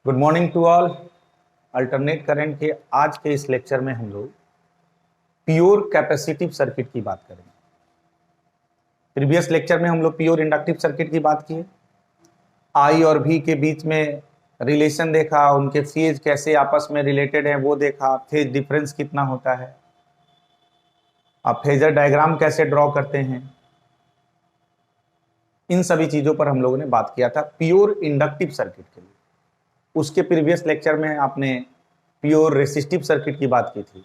Good morning to all. Alternate current के आज के इस लेक्चर में हम लोग प्योर कैपेसिटिव सर्किट की बात करेंगे। प्रीवियस लेक्चर में हम लोग प्योर इंडक्टिव सर्किट की बात की, आई और भी के बीच में रिलेशन देखा, उनके फेज कैसे आपस में रिलेटेड है वो देखा, फेज डिफरेंस कितना होता है, आप फेजर डायग्राम कैसे ड्रॉ करते हैं, इन सभी चीजों पर हम लोगों ने बात किया था प्योर इंडक्टिव सर्किट के लिए। उसके प्रीवियस लेक्चर में आपने प्योर रेसिस्टिव सर्किट की बात की थी,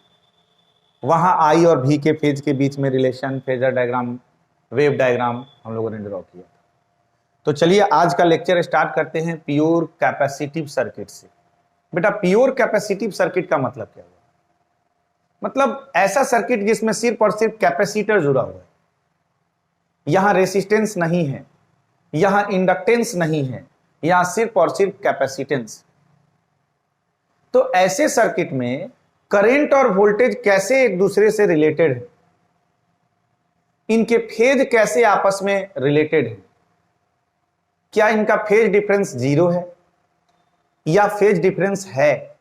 वहां आई और भी के फेज के बीच में relation, phasor diagram, wave diagram हम लोगों ने ड्रॉ किया था। तो चलिए आज का लेक्चर स्टार्ट करते हैं प्योर कैपेसिटिव सर्किट से। बेटा प्योर कैपेसिटिव सर्किट का मतलब क्या हुआ? मतलब ऐसा सर्किट जिसमें सिर्फ और सिर्फ कैपेसिटर जुड़ा हुआ है, यहां रेसिस्टेंस नहीं है, यहां इंडक्टेंस नहीं है, यहां सिर्फ और सिर्फ कैपेसिटेंस। तो ऐसे सर्किट में करंट और वोल्टेज कैसे एक दूसरे से रिलेटेड है, इनके फेज कैसे आपस में रिलेटेड है, क्या इनका फेज डिफरेंस जीरो है या फेज डिफरेंस है,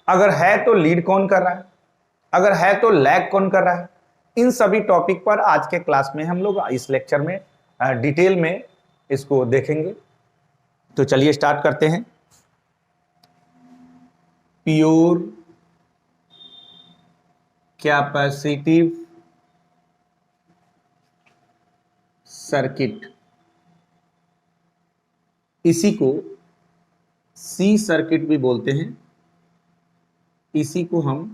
अगर है तो लीड कौन कर रहा है, अगर है तो लैग कौन कर रहा है, इन सभी टॉपिक पर आज के क्लास में हम लोग इस लेक्चर में डिटेल में इसको देखेंगे। तो चलिए स्टार्ट करते हैं। प्योर कैपेसिटिव सर्किट, इसी को सी सर्किट भी बोलते हैं, इसी को हम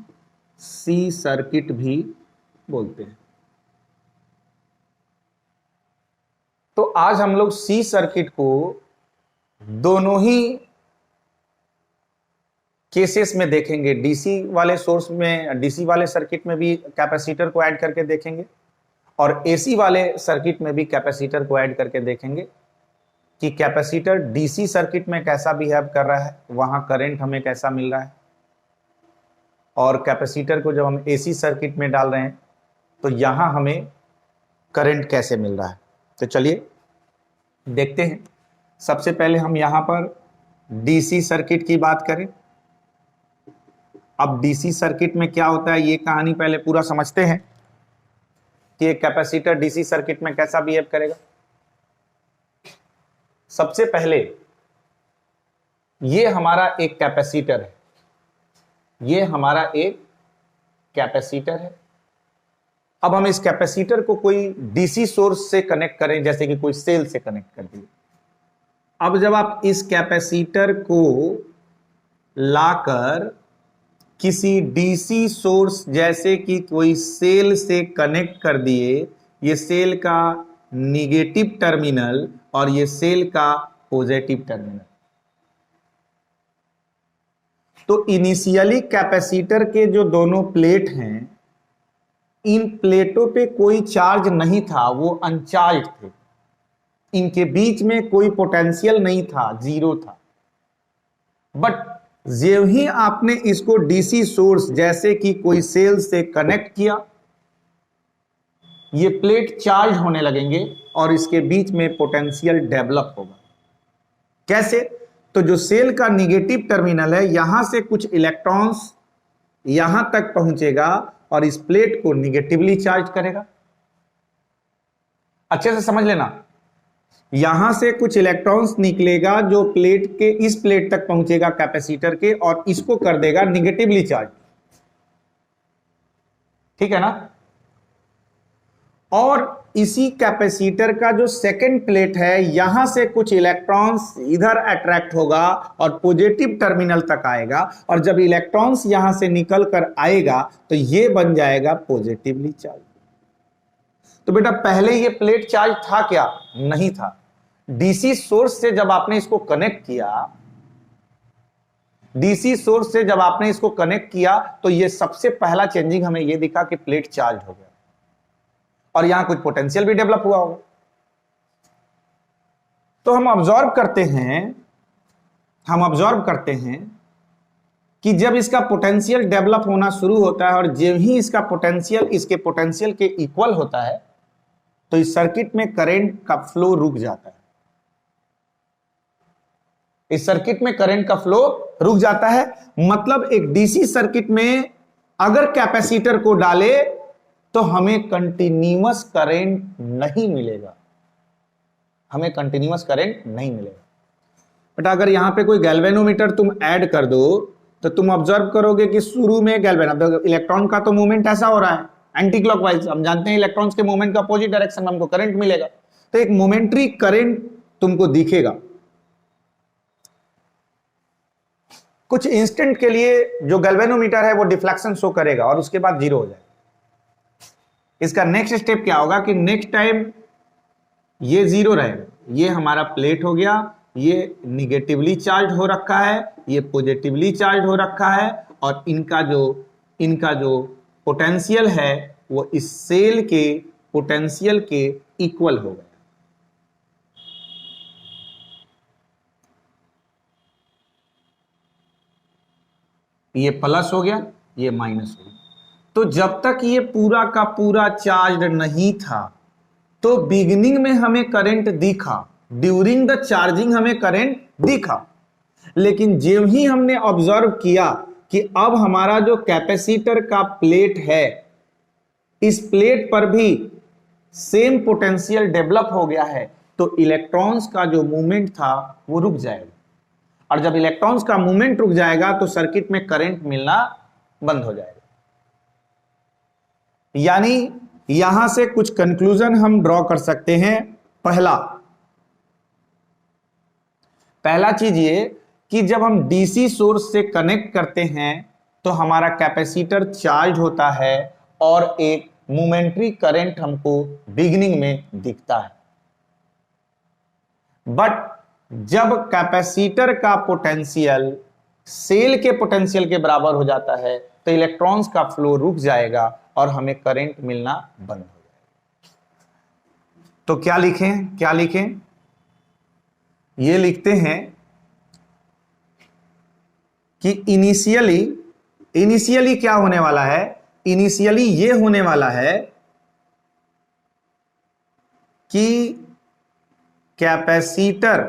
सी सर्किट भी बोलते हैं। तो आज हम लोग सी सर्किट को दोनों ही केसेस में देखेंगे। डीसी वाले सोर्स में, डीसी वाले सर्किट में भी कैपेसिटर को ऐड करके देखेंगे और एसी वाले सर्किट में भी कैपेसिटर को ऐड करके देखेंगे कि कैपेसिटर डीसी सर्किट में कैसा बिहेव कर रहा है, वहां करंट हमें कैसा मिल रहा है, और कैपेसिटर को जब हम एसी सर्किट में डाल रहे हैं तो यहां हमें करंट कैसे मिल रहा है। तो चलिए देखते हैं। सबसे पहले हम यहां पर डीसी सर्किट की बात करें। अब डीसी सर्किट में क्या होता है ये कहानी पहले पूरा समझते हैं कि एक कैपेसिटर डीसी सर्किट में कैसा बिहेव करेगा। सबसे पहले ये हमारा एक कैपेसिटर है, ये हमारा एक कैपेसिटर है। अब हम इस कैपेसिटर को कोई डीसी सोर्स से कनेक्ट करें, जैसे कि कोई सेल से कनेक्ट कर दिए। अब जब आप इस कैपेसिटर को लाकर किसी डीसी सोर्स जैसे कि कोई सेल से कनेक्ट कर दिए, ये सेल का निगेटिव टर्मिनल और ये सेल का पॉजिटिव टर्मिनल, तो इनिशियली कैपेसिटर के जो दोनों प्लेट हैं, इन प्लेटों पे कोई चार्ज नहीं था, वो अनचार्ज थे, इनके बीच में कोई पोटेंशियल नहीं था, जीरो था। बट जो ही आपने इसको डीसी सोर्स जैसे कि कोई सेल से कनेक्ट किया, ये प्लेट चार्ज होने लगेंगे और इसके बीच में पोटेंशियल डेवलप होगा। कैसे? तो जो सेल का निगेटिव टर्मिनल है, यहां से कुछ इलेक्ट्रॉन्स यहां तक पहुंचेगा और इस प्लेट को निगेटिवली चार्ज करेगा। अच्छे से समझ लेना, यहां से कुछ इलेक्ट्रॉन्स निकलेगा जो प्लेट के इस प्लेट तक पहुंचेगा कैपेसिटर के, और इसको कर देगा निगेटिवली चार्ज। ठीक है ना? और इसी कैपेसिटर का जो सेकंड प्लेट है, यहां से कुछ इलेक्ट्रॉन्स इधर अट्रैक्ट होगा और पॉजिटिव टर्मिनल तक आएगा, और जब इलेक्ट्रॉन्स यहां से निकल कर आएगा तो ये बन जाएगा पॉजिटिवली चार्ज। तो बेटा पहले ये प्लेट चार्ज था क्या? नहीं था। डीसी सोर्स से जब आपने इसको कनेक्ट किया, डीसी सोर्स से जब आपने इसको कनेक्ट किया तो ये सबसे पहला चेंजिंग हमें ये दिखा कि प्लेट चार्ज हो गया और यहां कुछ पोटेंशियल भी डेवलप हुआ होगा। तो हम ऑब्जर्व करते हैं कि जब इसका पोटेंशियल डेवलप होना शुरू होता है और जब ही इसका पोटेंशियल इसके पोटेंशियल के इक्वल होता है तो इस सर्किट में करंट का फ्लो रुक जाता है। इस सर्किट में करंट का फ्लो रुक जाता है। मतलब एक डीसी सर्किट में अगर कैपेसिटर को डाले तो हमें कंटिन्यूअस करंट नहीं मिलेगा, हमें कंटिन्यूअस करंट नहीं मिलेगा। बट अगर यहां पे कोई गैल्वेनोमीटर तुम ऐड कर दो तो तुम ऑब्जर्व करोगे कि शुरू में इलेक्ट्रॉन का तो मूवमेंट ऐसा हो रहा है एंटी क्लॉकवाइज, हम जानते हैं इलेक्ट्रॉन्स के मूवमेंट का अपोजिट डायरेक्शन में हमको करंट मिलेगा, तो एक मोमेंट्री करंट तुमको दिखेगा। कुछ इंस्टेंट के लिए जो गैल्वेनोमीटर है वो डिफ्लेक्शन शो करेगा और उसके बाद जीरो हो जाएगा। इसका नेक्स्ट स्टेप क्या होगा कि नेक्स्ट टाइम ये जीरो रहेगा, ये हमारा प्लेट हो गया, ये निगेटिवली चार्ज हो रखा है, ये पॉजिटिवली चार्ज हो रखा है, और इनका जो पोटेंशियल है वो इस सेल के पोटेंशियल के इक्वल हो गया। ये प्लस हो गया, ये माइनस हो गया। तो जब तक ये पूरा का पूरा चार्ज नहीं था तो बिगिनिंग में हमें करंट दिखा, ड्यूरिंग द चार्जिंग हमें करंट दिखा, लेकिन जब ही हमने ऑब्जर्व किया कि अब हमारा जो कैपेसिटर का प्लेट है इस प्लेट पर भी सेम पोटेंशियल डेवलप हो गया है, तो इलेक्ट्रॉन्स का जो मूवमेंट था वो रुक जाएगा, और जब इलेक्ट्रॉन्स का मूवमेंट रुक जाएगा तो सर्किट में करंट मिलना बंद हो जाएगा। यानी यहां से कुछ कंक्लूजन हम ड्रॉ कर सकते हैं। पहला चीज ये कि जब हम डीसी सोर्स से कनेक्ट करते हैं तो हमारा कैपेसिटर चार्ज होता है और एक मोमेंट्री करंट हमको बिगिनिंग में दिखता है। बट जब कैपेसिटर का पोटेंशियल सेल के पोटेंशियल के बराबर हो जाता है तो इलेक्ट्रॉन्स का फ्लो रुक जाएगा और हमें करंट मिलना बंद हो जाएगा। तो क्या लिखें? ये लिखते हैं कि इनिशियली क्या होने वाला है? इनिशियली ये होने वाला है कि कैपेसिटर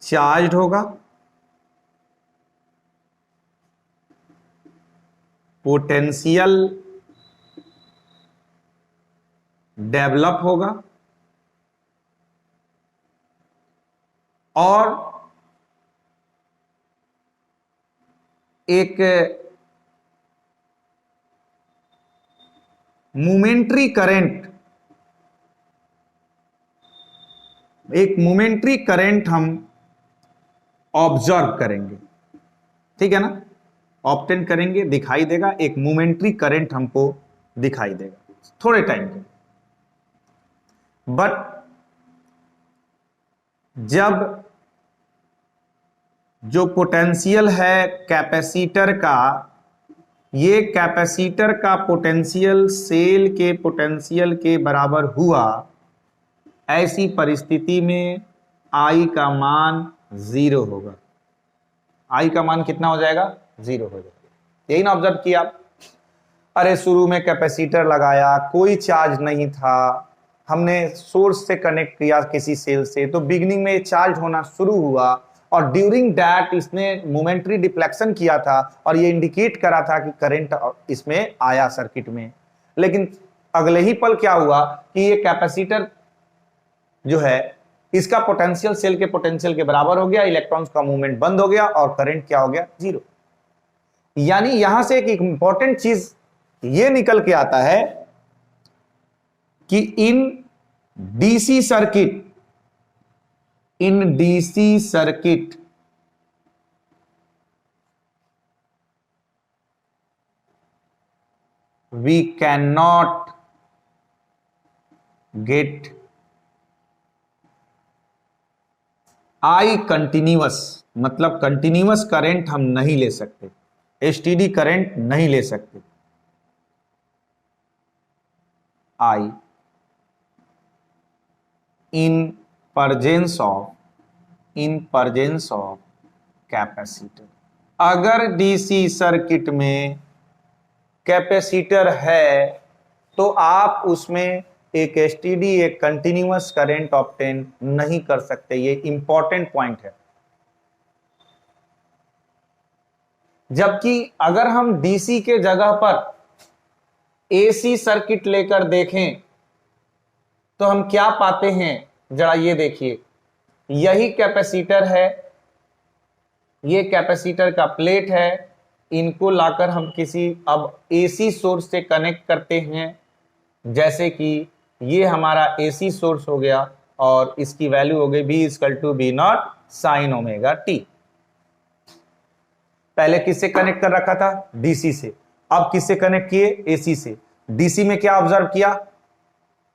चार्ज होगा, पोटेंशियल डेवलप होगा और एक मोमेंट्री करंट हम ऑब्जर्व करेंगे, ठीक है ना, ऑब्टेन करेंगे, दिखाई देगा, एक मोमेंट्री करंट हमको दिखाई देगा थोड़े टाइम के। बट जब जो पोटेंशियल है कैपेसिटर का, ये कैपेसिटर का पोटेंशियल सेल के पोटेंशियल के बराबर हुआ, ऐसी परिस्थिति में I का मान 0 होगा। I का मान कितना हो जाएगा? 0 हो जाएगा। यही ना ऑब्जर्व किया आप? अरे शुरू में कैपेसिटर लगाया, कोई चार्ज नहीं था, हमने सोर्स से कनेक्ट किया किसी सेल से, तो बिगिनिंग में चार्ज होना शुरू हुआ और ड्यूरिंग दैट इसने मोमेंट्री डिफ्लेक्शन किया था और ये इंडिकेट करा था कि करंट इसमें आया सर्किट में। लेकिन अगले ही पल क्या हुआ कि ये कैपेसिटर जो है इसका पोटेंशियल सेल के पोटेंशियल के बराबर हो गया, इलेक्ट्रॉन्स का मूवमेंट बंद हो गया और करंट क्या हो गया? 0। यानी यहां से एक इंपॉर्टेंट चीज ये निकल के आता है कि in DC circuit we cannot get I continuous, मतलब कंटिन्यूअस करंट हम नहीं ले सकते, एसटीडी करंट नहीं ले सकते। I in presence of capacitor. अगर डीसी सर्किट में कैपेसिटर है तो आप उसमें एक एसटीडी एक कंटिन्यूअस करंट ऑब्टेन नहीं कर सकते। ये इंपॉर्टेंट पॉइंट है। जबकि अगर हम डीसी के जगह पर एसी सर्किट लेकर देखें तो हम क्या पाते हैं, जरा ये देखिए, यही कैपेसिटर है, ये कैपेसिटर का प्लेट है, इनको लाकर हम किसी अब एसी सोर्स से कनेक्ट करते हैं, जैसे कि ये हमारा एसी सोर्स हो गया और इसकी वैल्यू हो गई V=V0 sin ओमेगा टी। पहले किससे कनेक्ट कर रखा था? डीसी से। अब किससे कनेक्ट किए? एसी से। डीसी में क्या ऑब्जर्व किया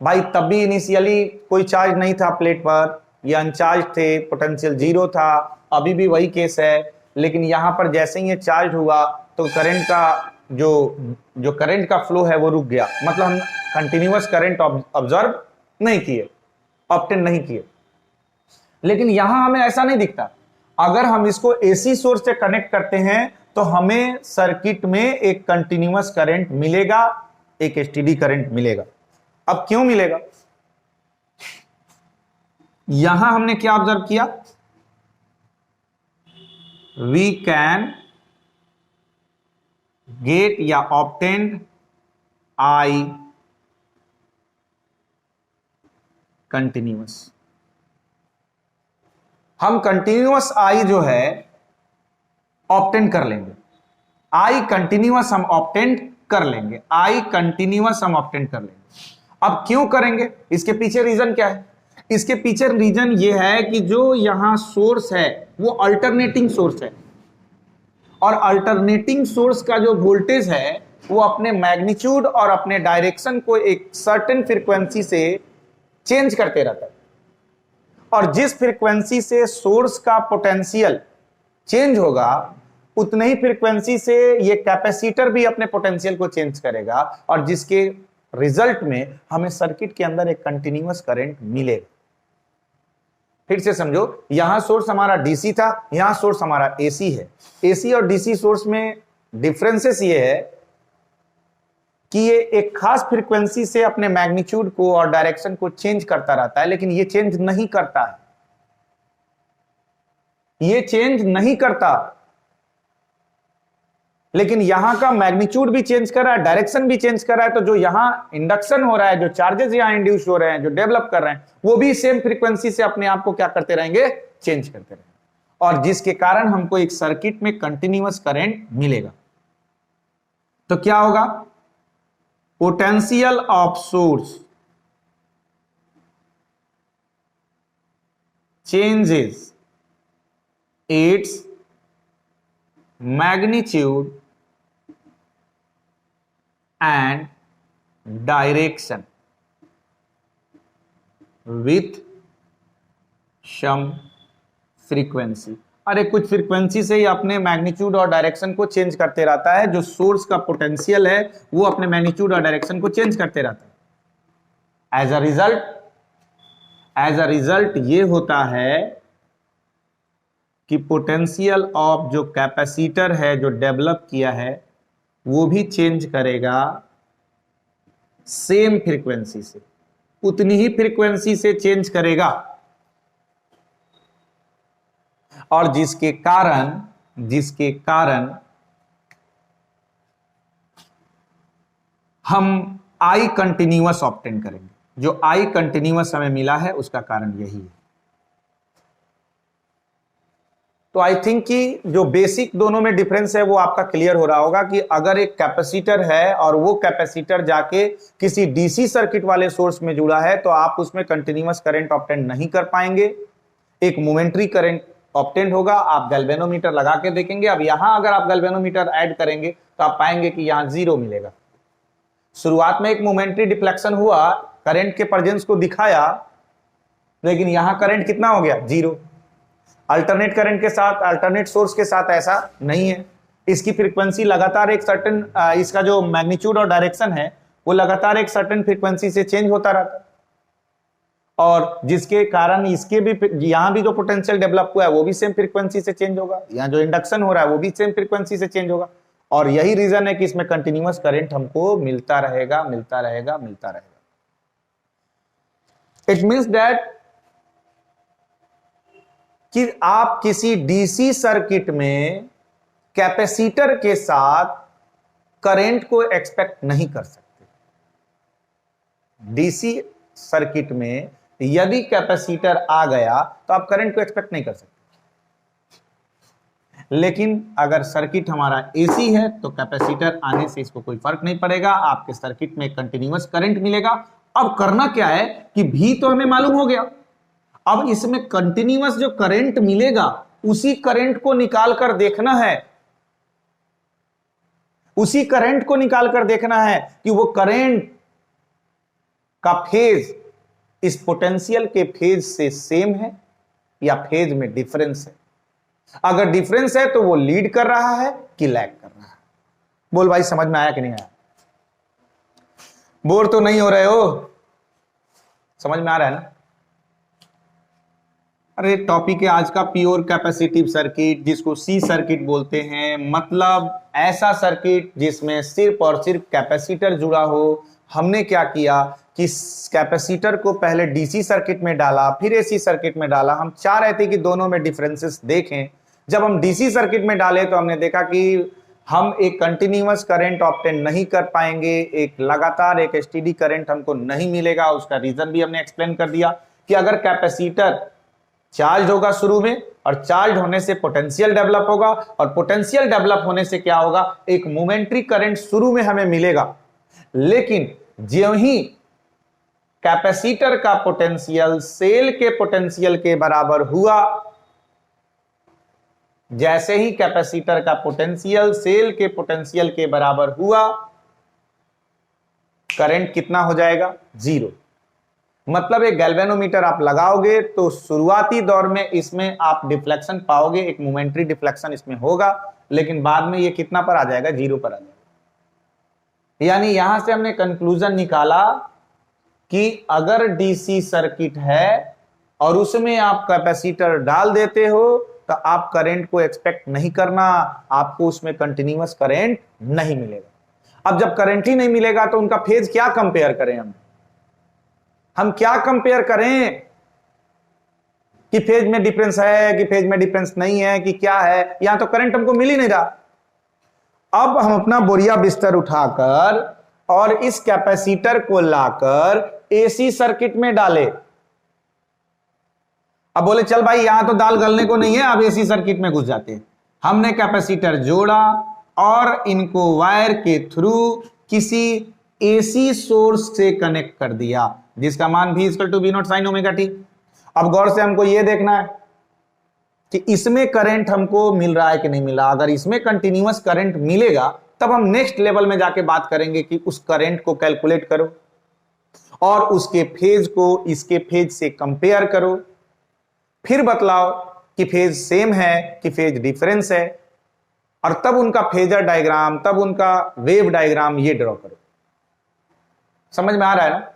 भाई? तब भी इनिशियली कोई चार्ज नहीं था प्लेट पर, ये अनचार्ज थे, पोटेंशियल 0 था, अभी भी वही केस है। लेकिन यहां पर जैसे ही ये चार्ज हुआ तो करंट का जो करंट का फ्लो है वो रुक गया, मतलब हम कंटिन्यूअस करंट ऑब्जर्व नहीं किए, ऑब्टेन नहीं किए। लेकिन यहां हमें ऐसा नहीं दिखता। अगर हम इसको एसी सोर्स से कनेक्ट करते हैं तो हमें सर्किट में एक कंटिन्यूअस करंट मिलेगा, एक एसटीडी करंट मिलेगा। अब क्यों मिलेगा? यहां हमने क्या ऑब्जर्व किया? वी कैन गेट या ऑब्टेन्ड आई कंटिन्यूअस। हम कंटिन्यूअस आई जो है ऑब्टेन कर लेंगे, आई कंटिन्यूअस हम ऑब्टेन कर लेंगे, आई कंटिन्यूअस हम ऑब्टेन कर लेंगे। अब क्यों करेंगे? इसके पीछे रीजन क्या है? इसके पीछे रीजन ये है कि जो यहां सोर्स है वो अल्टरनेटिंग सोर्स है, और अल्टरनेटिंग सोर्स का जो वोल्टेज है वो अपने मैग्नीट्यूड और अपने डायरेक्शन को एक सर्टेन फ्रीक्वेंसी से चेंज करते रहता है। और जिस फ्रीक्वेंसी से सोर्स का पोटेंशियल चेंज होगा उतने ही फ्रीक्वेंसी से ये कैपेसिटर भी अपने पोटेंशियल को चेंज करेगा, और जिसके रिजल्ट में हमें सर्किट के अंदर एक कंटिन्यूअस करंट मिलेगा। फिर से समझो, यहां सोर्स हमारा डीसी था, यहां सोर्स हमारा एसी है। एसी और डीसी सोर्स में डिफरेंसेस ये है कि ये एक खास फ्रीक्वेंसी से अपने मैग्नीट्यूड को और डायरेक्शन को चेंज करता रहता है, लेकिन ये चेंज नहीं करता है, ये चेंज नहीं करता। लेकिन यहां का मैग्नीट्यूड भी चेंज कर रहा है, डायरेक्शन भी चेंज कर रहा है। तो जो यहां इंडक्शन हो रहा है, जो चार्जेस यहां इंड्यूस हो रहे हैं, जो डेवलप कर रहे हैं, वो भी सेम फ्रीक्वेंसी से अपने आप को क्या करते रहेंगे? चेंज करते रहेंगे, और जिसके कारण हमको एक सर्किट में कंटिन्यूअस करंट मिलेगा। तो क्या होगा? Potential of source changes its magnitude and direction with some frequency। अरे कुछ फ्रीक्वेंसी से ही अपने मैग्नीट्यूड और डायरेक्शन को चेंज करते रहता है। जो सोर्स का पोटेंशियल है वो अपने मैग्नीट्यूड और डायरेक्शन को चेंज करते रहता है। एज अ रिजल्ट ये होता है कि पोटेंशियल ऑफ जो कैपेसिटर है जो डेवलप किया है वो भी चेंज करेगा सेम फ्रीक्वेंसी से, उतनी ही फ्रीक्वेंसी से चेंज करेगा, और जिसके कारण हम आई कंटिन्यूअस ऑब्टेन करेंगे। जो आई कंटिन्यूअस हमें मिला है उसका कारण यही है। तो आई थिंक कि जो बेसिक दोनों में डिफरेंस है वो आपका क्लियर हो रहा होगा कि अगर एक कैपेसिटर है और वो कैपेसिटर जाके किसी डीसी सर्किट वाले सोर्स में जुड़ा है तो आप उसमें कंटिन्यूअस करंट ऑब्टेन नहीं कर पाएंगे, एक मोमेंटरी करंट ऑब्टेन होगा। आप गैल्वेनोमीटर लगा के देखेंगे। अब यहां अगर आप गैल्वेनोमीटर ऐड करेंगे तो आप पाएंगे कि यहां 0 मिलेगा। शुरुआत में एक मोमेंटरी डिफ्लेक्शन हुआ, करंट के प्रेजेंस को दिखाया, लेकिन यहां करंट कितना हो गया? 0। अल्टरनेट करंट के साथ, अल्टरनेट सोर्स के साथ ऐसा नहीं है। इसकी फ्रीक्वेंसी लगातार एक सर्टेन, इसका जो मैग्नीट्यूड और डायरेक्शन है वो लगातार एक सर्टेन फ्रीक्वेंसी से चेंज होता रहता है, और जिसके कारण इसके भी यहां भी जो पोटेंशियल डेवलप हुआ है वो भी सेम फ्रीक्वेंसी से चेंज होगा, यहां जो इंडक्शन हो रहा है वो भी सेम फ्रीक्वेंसी से चेंज होगा। और यही रीजन है कि इसमें कंटिन्यूअस करंट हमको मिलता रहेगा। इट मीन्स दैट कि आप किसी डीसी सर्किट में कैपेसिटर के साथ करंट को एक्सपेक्ट नहीं कर सकते। डीसी सर्किट में यदि कैपेसिटर आ गया तो आप करंट को एक्सपेक्ट नहीं कर सकते, लेकिन अगर सर्किट हमारा एसी है तो कैपेसिटर आने से इसको कोई फर्क नहीं पड़ेगा, आपके सर्किट में कंटिन्यूअस करंट मिलेगा। अब करना क्या है कि भी तो हमें मालूम हो गया, अब इसमें कंटिन्यूअस जो करंट मिलेगा उसी करंट को निकाल कर देखना है, उसी करंट को निकाल कर देखना है कि वो करंट का फेज इस पोटेंशियल के फेज से सेम है या फेज में डिफरेंस है। अगर डिफरेंस है तो वो लीड कर रहा है कि लैग कर रहा है। बोल भाई, समझ में आया कि नहीं आया? बोर तो नहीं हो रहे हो? समझ में आ रहा है ना? अरे टॉपिक है आज का प्योर कैपेसिटिव सर्किट, जिसको सी सर्किट बोलते हैं। मतलब ऐसा सर्किट जिसमें सिर्फ और सिर्फ कैपेसिटर जुड़ा हो। हमने क्या किया कि कैपेसिटर को पहले डीसी सर्किट में डाला, फिर एसी सर्किट में डाला। हम चाह रहे थे कि दोनों में डिफरेंसेस देखें। जब हम डीसी सर्किट में डाले तो हमने देखा कि हम एक कंटिन्यूअस करंट ऑब्टेन नहीं कर पाएंगे, एक लगातार एक स्टेडी करंट हमको नहीं मिलेगा। उसका रीजन भी हमने एक्सप्लेन कर दिया कि अगर कैपेसिटर चार्ज होगा शुरू में, और चार्ज होने से पोटेंशियल डेवलप होगा, और पोटेंशियल डेवलप होने से क्या होगा, एक मोमेंटरी करंट शुरू में हमें मिलेगा। लेकिन ज्यों ही कैपेसिटर का पोटेंशियल सेल के पोटेंशियल के बराबर हुआ, जैसे ही कैपेसिटर का पोटेंशियल सेल के पोटेंशियल के बराबर हुआ, करंट कितना हो जाएगा? जीरो। मतलब एक गैल्वेनोमीटर आप लगाओगे तो शुरुआती दौर में इसमें आप डिफ्लेक्शन पाओगे, एक मोमेंटरी डिफ्लेक्शन इसमें होगा, लेकिन बाद में ये कितना पर आ जाएगा? जीरो पर आ जाएगा। यानी यहां से हमने कंक्लूजन निकाला कि अगर डीसी सर्किट है और उसमें आप कैपेसिटर डाल देते हो तो आप करंट को एक्सपेक्ट नहीं करना, आपको उसमें कंटिन्यूअस करंट नहीं मिलेगा। अब जब करंट ही नहीं मिलेगा तो उनका फेज क्या कंपेयर करें? हम क्या कंपेयर करें कि फेज में डिफरेंस है कि फेज में डिफरेंस नहीं है कि क्या है? यहां तो करंट हमको मिल ही नहीं रहा। अब हम अपना बोरिया बिस्तर उठाकर और इस कैपेसिटर को लाकर एसी सर्किट में डाले। अब बोले चल भाई यहां तो दाल गलने को नहीं है, अब एसी सर्किट में घुस जाते हैं। हमने कैपेसिटर जोड़ा और इनको वायर के थ्रू किसी एसी सोर्स से कनेक्ट कर दिया, जिसका मान V = V0 sin omega T. अब गौर से हमको यह देखना है कि इसमें करंट हमको मिल रहा है कि नहीं मिल रहा। अगर इसमें कंटिन्यूअस करंट मिलेगा तब हम नेक्स्ट लेवल में जाके बात करेंगे कि उस करंट को कैलकुलेट करो और उसके फेज को इसके फेज से कंपेयर करो, फिर बतलाओ कि फेज सेम है कि फेज डिफरेंस है, और तब उनका फेजर डायग्राम, तब उनका वेव डायग्राम ये ड्रॉ करो। समझ में आ रहा है ना?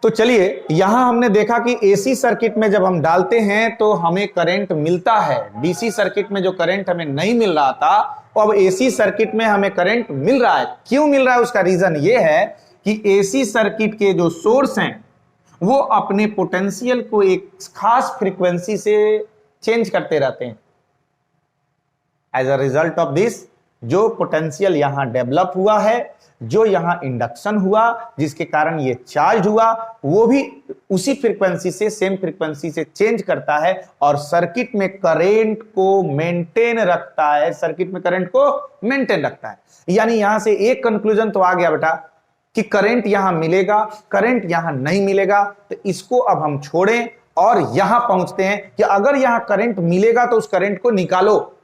तो चलिए, यहां हमने देखा कि एसी सर्किट में जब हम डालते हैं तो हमें करंट मिलता है। डीसी सर्किट में जो करंट हमें नहीं मिल रहा था, अब एसी सर्किट में हमें करंट मिल रहा है। क्यों मिल रहा है? उसका रीजन ये है कि एसी सर्किट के जो सोर्स हैं वो अपने पोटेंशियल को एक खास फ्रीक्वेंसी से चेंज करते रहते हैं। As a result of this, जो पोटेंशियल यहां डेवलप हुआ है, जो यहां इंडक्शन हुआ, जिसके कारण ये चार्ज हुआ, वो भी उसी फ्रीक्वेंसी से, सेम फ्रीक्वेंसी से चेंज करता है और सर्किट में करंट को मेंटेन रखता है। सर्किट में करंट को मेंटेन रखता है। यानी यहां से एक कंक्लूजन तो आ गया बेटा कि करंट यहां मिलेगा, करंट यहां नहीं मिलेगा। तो इसको अब हम छोड़ें और यहां पहुंचते हैं कि अगर यहां करंट मिलेगा तो उस करंट को निकालो,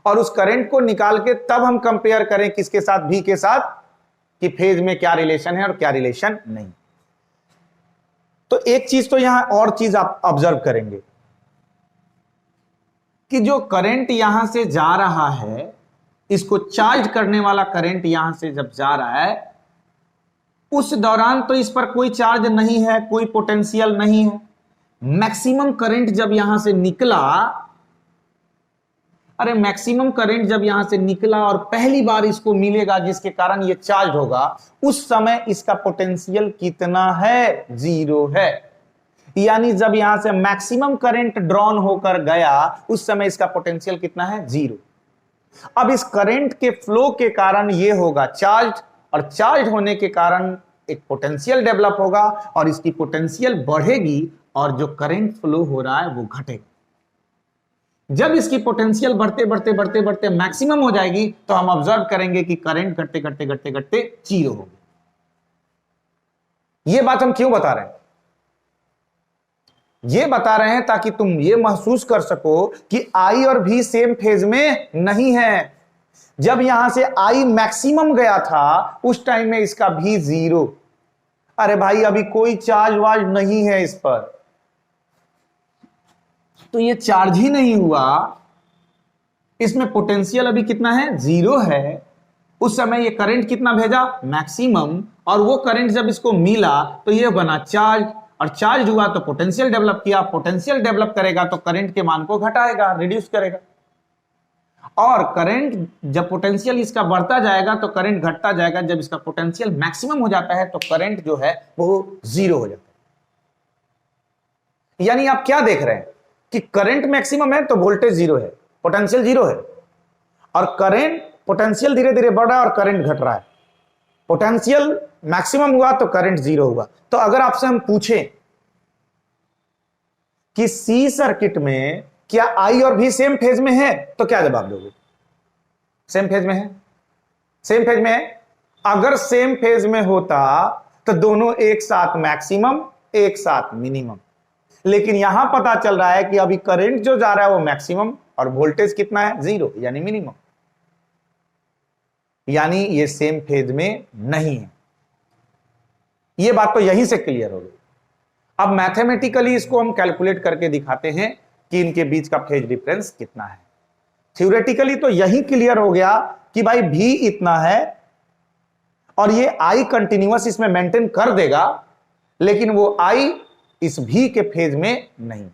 और उस करंट को निकाल के तब हम कंपेयर करें किसके साथ? V के साथ, कि फेज में क्या रिलेशन है और क्या रिलेशन नहीं। तो एक चीज तो यहां और चीज आप ऑब्जर्व करेंगे कि जो करंट यहां से जा रहा है, इसको चार्ज करने वाला करंट यहां से जब जा रहा है, उस दौरान तो इस पर कोई चार्ज नहीं है, कोई पोटेंशियल नहीं है। मैक्सिमम करंट जब यहां से निकला अरे मैक्सिमम करंट जब यहां से निकला और पहली बार इसको मिलेगा जिसके कारण ये चार्ज होगा, उस समय इसका पोटेंशियल कितना है? 0 है। यानी जब यहां से मैक्सिमम करंट ड्रॉन होकर गया उस समय इसका पोटेंशियल कितना है? 0। अब इस करंट के फ्लो के कारण ये होगा चार्ज, और चार्ज होने के कारण एक पोटेंशियल डेवलप होगा और इसकी पोटेंशियल बढ़ेगी और जो करंट फ्लो हो रहा है वो घटेगा। जब इसकी पोटेंशियल बढ़ते बढ़ते बढ़ते बढ़ते मैक्सिमम हो जाएगी तो हम ऑब्जर्व करेंगे कि करंट घटते घटते घटते घटते 0 हो गया। यह बात हम क्यों बता रहे हैं? ये बता रहे हैं ताकि तुम ये महसूस कर सको कि आई और भी सेम फेज में नहीं है। जब यहां से आई मैक्सिमम गया था उस टाइम में इसका भी 0। अरे भाई अभी कोई चार्ज वार्ज नहीं है इस पर, तो ये चार्ज ही नहीं हुआ, इसमें पोटेंशियल अभी कितना है? 0 है। उस समय ये करंट कितना भेजा? मैक्सिमम। और वो करंट जब इसको मिला तो ये बना चार्ज, और चार्ज हुआ तो पोटेंशियल डेवलप किया। पोटेंशियल डेवलप करेगा तो करंट के मान को घटाएगा, रिड्यूस करेगा। और करंट जब पोटेंशियल इसका बढ़ता जाएगा तो करंट घटता जाएगा। जब इसका पोटेंशियल मैक्सिमम हो जाता है तो करंट जो है वो 0 हो जाता है। यानी आप क्या देख रहे हैं कि करंट मैक्सिमम है तो वोल्टेज 0 है, पोटेंशियल 0 है, और करंट पोटेंशियल धीरे धीरे बढ़ रहा है और करंट घट रहा है। पोटेंशियल मैक्सिमम हुआ तो करंट 0 हुआ। तो अगर आपसे हम पूछें कि सी सर्किट में क्या आई और भी सेम फेज में है तो क्या जवाब दोगे? सेम फेज में है। सेम फेज में है। अगर सेम फेज में होता तो दोनों एक साथ मैक्सिमम एक साथ मिनिमम, लेकिन यहां पता चल रहा है कि अभी करंट जो जा रहा है वो मैक्सिमम और वोल्टेज कितना है? 0, यानी मिनिमम। यानी ये सेम फेज में नहीं है। ये बात तो यहीं से क्लियर हो गई। अब मैथमेटिकली इसको हम कैलकुलेट करके दिखाते हैं कि इनके बीच का फेज डिफरेंस कितना है। थ्योरेटिकली तो यही क्लियर हो गया कि भाई भी इतना है और ये आई कंटिन्यूअस इसमें मेंटेन कर देगा, लेकिन वो आई इस भी के फेज में नहीं।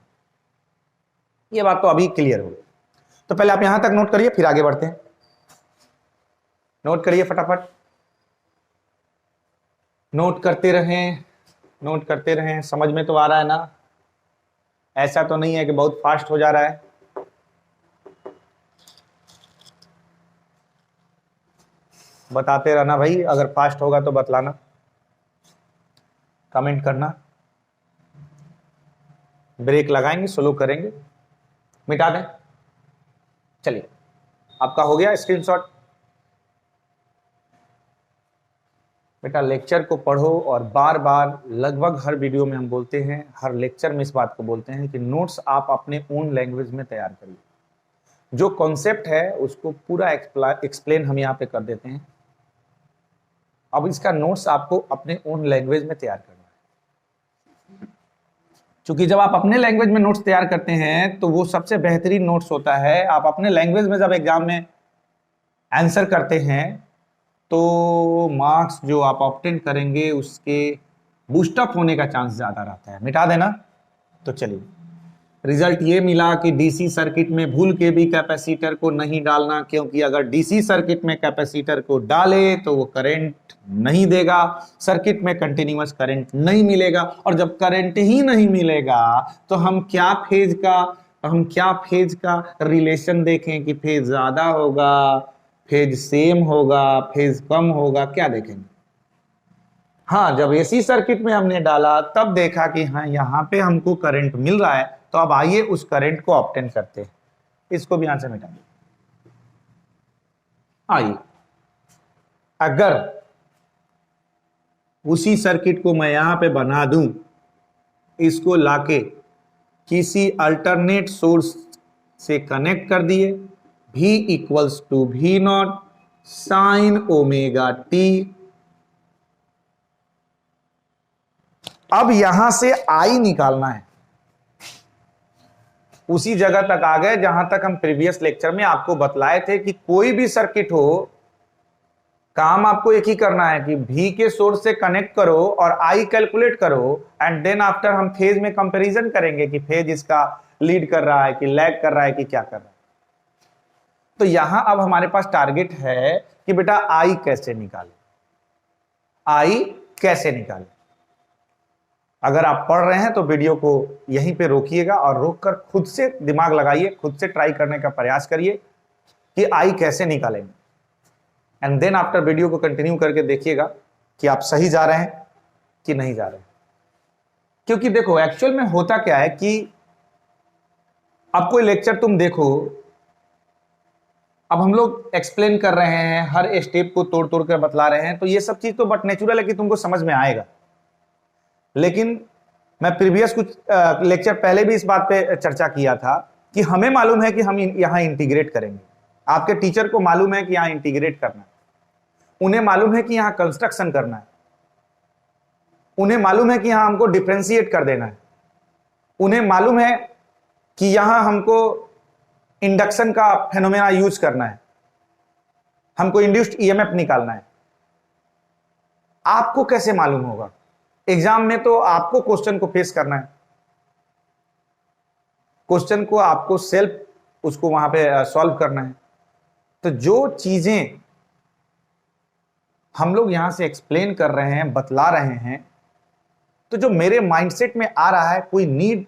ये बात तो अभी क्लियर हो गई। तो पहले आप यहां तक नोट करिए, फिर आगे बढ़ते हैं। नोट करिए फटाफट, नोट करते रहें, नोट करते रहें। समझ में तो आ रहा है ना? ऐसा तो नहीं है कि बहुत फास्ट हो जा रहा है। बताते रहना भाई, अगर फास्ट होगा तो बतलाना, कमेंट करना। ब्रेक लगाएंगे, स्लो करेंगे, मिटा दें। चलिए, आपका हो गया स्क्रीनशॉट। बेटा लेक्चर को पढ़ो और बार बार, लगभग हर वीडियो में हम बोलते हैं, हर लेक्चर में इस बात को बोलते हैं कि नोट्स आप अपने ओन लैंग्वेज में तैयार करिए। जो कॉन्सेप्ट है उसको पूरा एक्सप्लेन हम यहाँ पे कर देते हैं। अब इसका नोट्स आपको अपने ओन लैंग्वेज में तैयार करना है, क्योंकि जब आप अपने लैंग्वेज में नोट्स तैयार करते हैं तो वो सबसे बेहतरीन नोट्स होता है। आप अपने लैंग्वेज में जब एग्जाम में आंसर करते हैं तो मार्क्स जो आप ऑब्टेन करेंगे उसके बूस्टअप होने का चांस ज्यादा रहता है। मिटा देना। तो चलिए, रिजल्ट ये मिला कि डीसी सर्किट में भूल के भी कैपेसिटर को नहीं डालना, क्योंकि अगर डीसी सर्किट में कैपेसिटर को डाले तो वो करंट नहीं देगा, सर्किट में कंटिन्यूअस करंट नहीं मिलेगा, और जब करंट ही नहीं मिलेगा तो हम क्या फेज का रिलेशन देखें कि फेज ज्यादा होगा, फेज सेम होगा, फेज कम होगा, क्या देखेंगे? हाँ, जब एसी सर्किट में हमने डाला तब देखा कि हाँ यहां पे हमको करंट मिल रहा है, तो अब आइए उस करंट को ऑब्टेन करते हैं। इसको भी यहां से मिटा दें। आइए, अगर उसी सर्किट को मैं यहां पे बना दूं, इसको लाके किसी अल्टरनेट सोर्स से कनेक्ट कर दिए, V equals to V nought sine omega T. अब यहां से I निकालना है। उसी जगह तक आ गए जहां तक हम प्रीवियस लेक्चर में आपको बतलाए थे कि कोई भी सर्किट हो, काम आपको एक ही करना है कि V के सोर्स से कनेक्ट करो और I कैलकुलेट करो, एंड देन आफ्टर हम फेज में कंपैरिजन करेंगे कि फेज इसका लीड कर रहा है कि लैग कर रहा है कि क्या कर रहा है। तो यहां अब हमारे पास टारगेट है कि बेटा आई कैसे निकाले, आई कैसे निकाले। अगर आप पढ़ रहे हैं तो वीडियो को यहीं पे रोकिएगा और रोककर खुद से दिमाग लगाइए, खुद से ट्राई करने का प्रयास करिए कि आई कैसे निकालेंगे। एंड देन आफ्टर वीडियो को कंटिन्यू करके देखिएगा कि आप सही जा रहे हैं कि नहीं जा रहे हैं। क्योंकि देखो एक्चुअल में होता क्या है कि अब कोई लेक्चर तुम देखो, अब हम लोग एक्सप्लेन कर रहे हैं, हर स्टेप को तोड़ तोड़ कर बतला रहे हैं, तो ये सब चीज तो बट नेचुरल है कि तुमको समझ में आएगा। लेकिन मैं प्रीवियस कुछ लेक्चर पहले भी इस बात पे चर्चा किया था कि हमें मालूम है कि हम यहां इंटीग्रेट करेंगे, आपके टीचर को मालूम है कि यहां इंटीग्रेट करना है, उन्हें मालूम है कि यहां कंस्ट्रक्शन करना है, उन्हें मालूम है कि यहां हमको डिफरेंशिएट कर देना है, उन्हें मालूम है कि यहां हमको इंडक्शन का फेनोमेना यूज करना है, हमको इंड्यूस्ड ईएमएफ निकालना है। आपको कैसे मालूम होगा? एग्जाम में तो आपको क्वेश्चन को फेस करना है, क्वेश्चन को आपको सेल्फ उसको वहां पे सॉल्व करना है। तो जो चीजें हम लोग यहां से एक्सप्लेन कर रहे हैं, बतला रहे हैं, तो जो मेरे माइंडसेट में आ रहा है, कोई नीड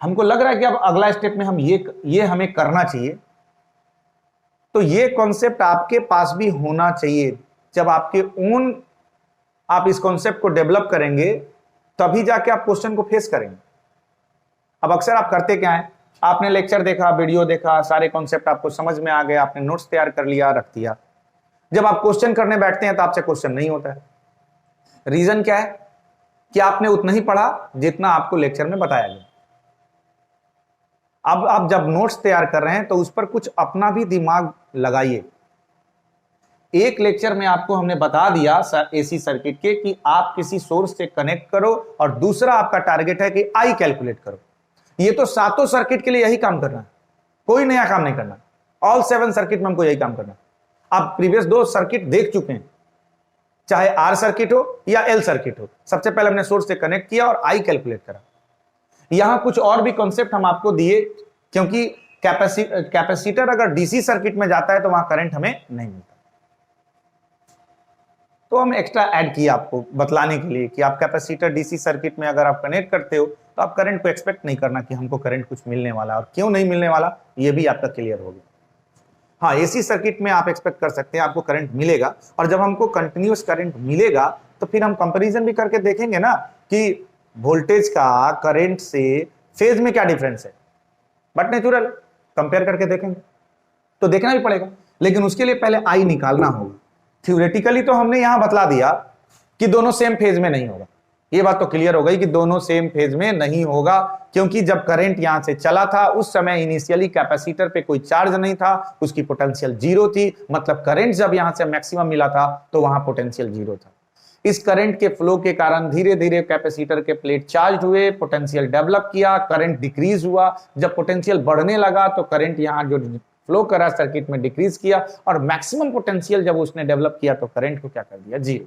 हमको लग रहा है कि अब अगला स्टेप में हम ये हमें करना चाहिए, तो ये कॉन्सेप्ट आपके पास भी होना चाहिए। जब आपके ओन आप इस कॉन्सेप्ट को डेवलप करेंगे तभी जाके आप क्वेश्चन को फेस करेंगे। अब अक्सर आप करते क्या है, आपने लेक्चर देखा, वीडियो देखा, सारे कॉन्सेप्ट आपको समझ में आ गए, आपने नोट्स तैयार कर लिया, रख दिया। जब आप क्वेश्चन करने बैठते हैं तो आपसे क्वेश्चन नहीं होता है। रीजन क्या है कि आपने उतना ही पढ़ा जितना आपको लेक्चर में बताया गया। अब आप जब नोट्स तैयार कर रहे हैं तो उस पर कुछ अपना भी दिमाग लगाइए। एक लेक्चर में आपको हमने बता दिया एसी सर्किट के कि आप किसी सोर्स से कनेक्ट करो, और दूसरा आपका टारगेट है कि आई कैलकुलेट करो। ये तो सातों सर्किट के लिए यही काम करना है, कोई नया काम नहीं करना। ऑल 7 सर्किट में हमको यही काम करना है। आप प्रीवियस 2 सर्किट देख चुके हैं, चाहे आर सर्किट हो या एल सर्किट हो। सबसे पहले हमने सोर्स से कनेक्ट किया और आई कैलकुलेट करा। यहां कुछ और भी कॉन्सेप्ट हम आपको दिए, क्योंकि कैपेसिटर अगर डीसी सर्किट में जाता है तो वहां करंट हमें नहीं मिलता, तो हम एक्स्ट्रा ऐड किया आपको बतलाने के लिए कि आप कैपेसिटर डीसी सर्किट में अगर आप कनेक्ट करते हो तो आप करंट को एक्सपेक्ट नहीं करना कि हमको करंट कुछ मिलने वाला, और क्यों नहीं मिलने वाला ये भी आपका क्लियर हो गया। हाँ, एसी सर्किट में आप एक्सपेक्ट कर सकते हैं आपको करंट मिलेगा, और जब हमको कंटिन्यूअस करंट मिलेगा तो फिर हम कंपैरिजन भी करके देखेंगे ना कि वोल्टेज का करंट से फेज में क्या डिफरेंस है। बट नेचुरल कंपेयर करके देखेंगे तो देखना भी पड़ेगा, लेकिन उसके लिए पहले आई निकालना होगा। थ्योरेटिकली तो हमने यहां बतला दिया कि दोनों सेम फेज में नहीं होगा, ये बात तो क्लियर हो गई कि दोनों सेम फेज में नहीं होगा, क्योंकि जब करंट यहां से चला था उस समय इनिशियली कैपेसिटर पे कोई चार्ज नहीं था, उसकी पोटेंशियल 0 थी। मतलब करंट जब यहां से मैक्सिमम मिला था तो वहां पोटेंशियल 0 था। इस करंट के फ्लो के कारण धीरे धीरे कैपेसिटर के प्लेट चार्ज हुए, पोटेंशियल डेवलप किया, करंट डिक्रीज हुआ। जब पोटेंशियल बढ़ने लगा तो करंट यहां जो फ्लो करा सर्किट में डिक्रीज किया, और मैक्सिमम पोटेंशियल जब उसने डेवलप किया तो करंट को क्या कर दिया, 0।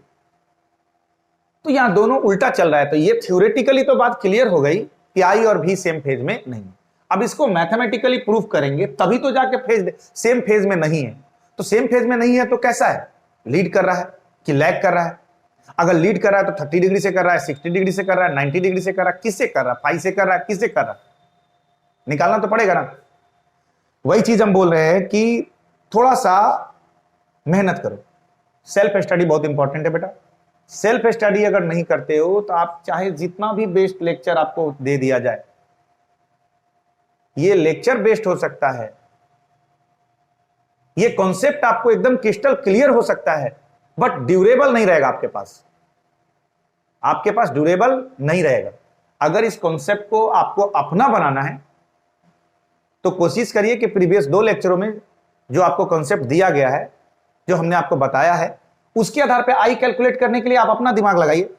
तो यहां दोनों उल्टा चल रहा है। तो ये थ्योरेटिकली तो बात क्लियर हो गई कि आई और भी सेम फेज में नहीं। अब इसको मैथमेटिकली प्रूव करेंगे तभी तो जाके फेज सेम फेज में नहीं है। तो सेम फेज में नहीं है तो कैसा है, लीड कर रहा है कि लैग कर रहा है? अगर लीड कर रहा है तो 30 डिग्री से कर रहा है, 60 डिग्री से कर रहा है, 90 डिग्री से कर रहा है, किससे कर रहा है, पाई से कर रहा है, किससे कर रहा है, निकालना तो पड़ेगा ना। वही चीज हम बोल रहे हैं कि थोड़ा सा मेहनत करो। सेल्फ स्टडी बहुत इंपॉर्टेंट है बेटा। सेल्फ स्टडी अगर नहीं करते हो तो आप चाहे जितना भी बेस्ट लेक्चर आपको दे दिया जाए, ये लेक्चर बेस्ट हो सकता है, ये कॉन्सेप्ट आपको एकदम क्रिस्टल क्लियर हो सकता है, बट ड्यूरेबल नहीं रहेगा आपके पास। आपके पास ड्यूरेबल नहीं रहेगा। अगर इस कॉन्सेप्ट को आपको अपना बनाना है तो कोशिश करिए कि प्रीवियस 2 लेक्चरों में जो आपको कॉन्सेप्ट दिया गया है, जो हमने आपको बताया है, उसके आधार पे आई कैलकुलेट करने के लिए आप अपना दिमाग लगाइए।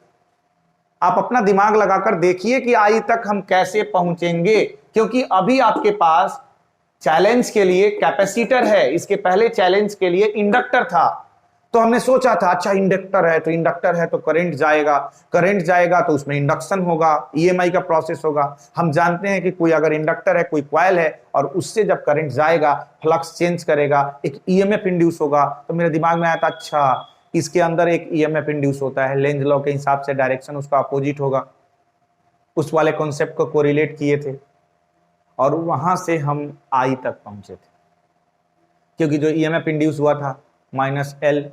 आप अपना दिमाग लगाकर देखिए कि आई तक हम कैसे पहुंचेंगे, क्योंकि अभी आपके पास चैलेंज के लिए कैपेसिटर है, इसके पहले चैलेंज के लिए इंडक्टर था। तो हमने सोचा था अच्छा इंडक्टर है तो करंट जाएगा तो उसमें इंडक्शन होगा, ईएमआई का प्रोसेस होगा। हम जानते हैं कि कोई अगर इंडक्टर है, कोई कॉइल है, और उससे जब करंट जाएगा फ्लक्स चेंज करेगा, एक ईएमएफ इंड्यूस होगा। तो मेरे दिमाग में आया था अच्छा इसके अंदर एक ईएमएफ इंड्यूस होता है, लेंज लॉ के हिसाब से डायरेक्शन उसका अपोजिट होगा। उस वाले कॉन्सेप्ट को कोरिलेट किए थे और वहां से हम आई तक पहुंचे थे, क्योंकि जो ईएमएफ इंड्यूस हुआ था -L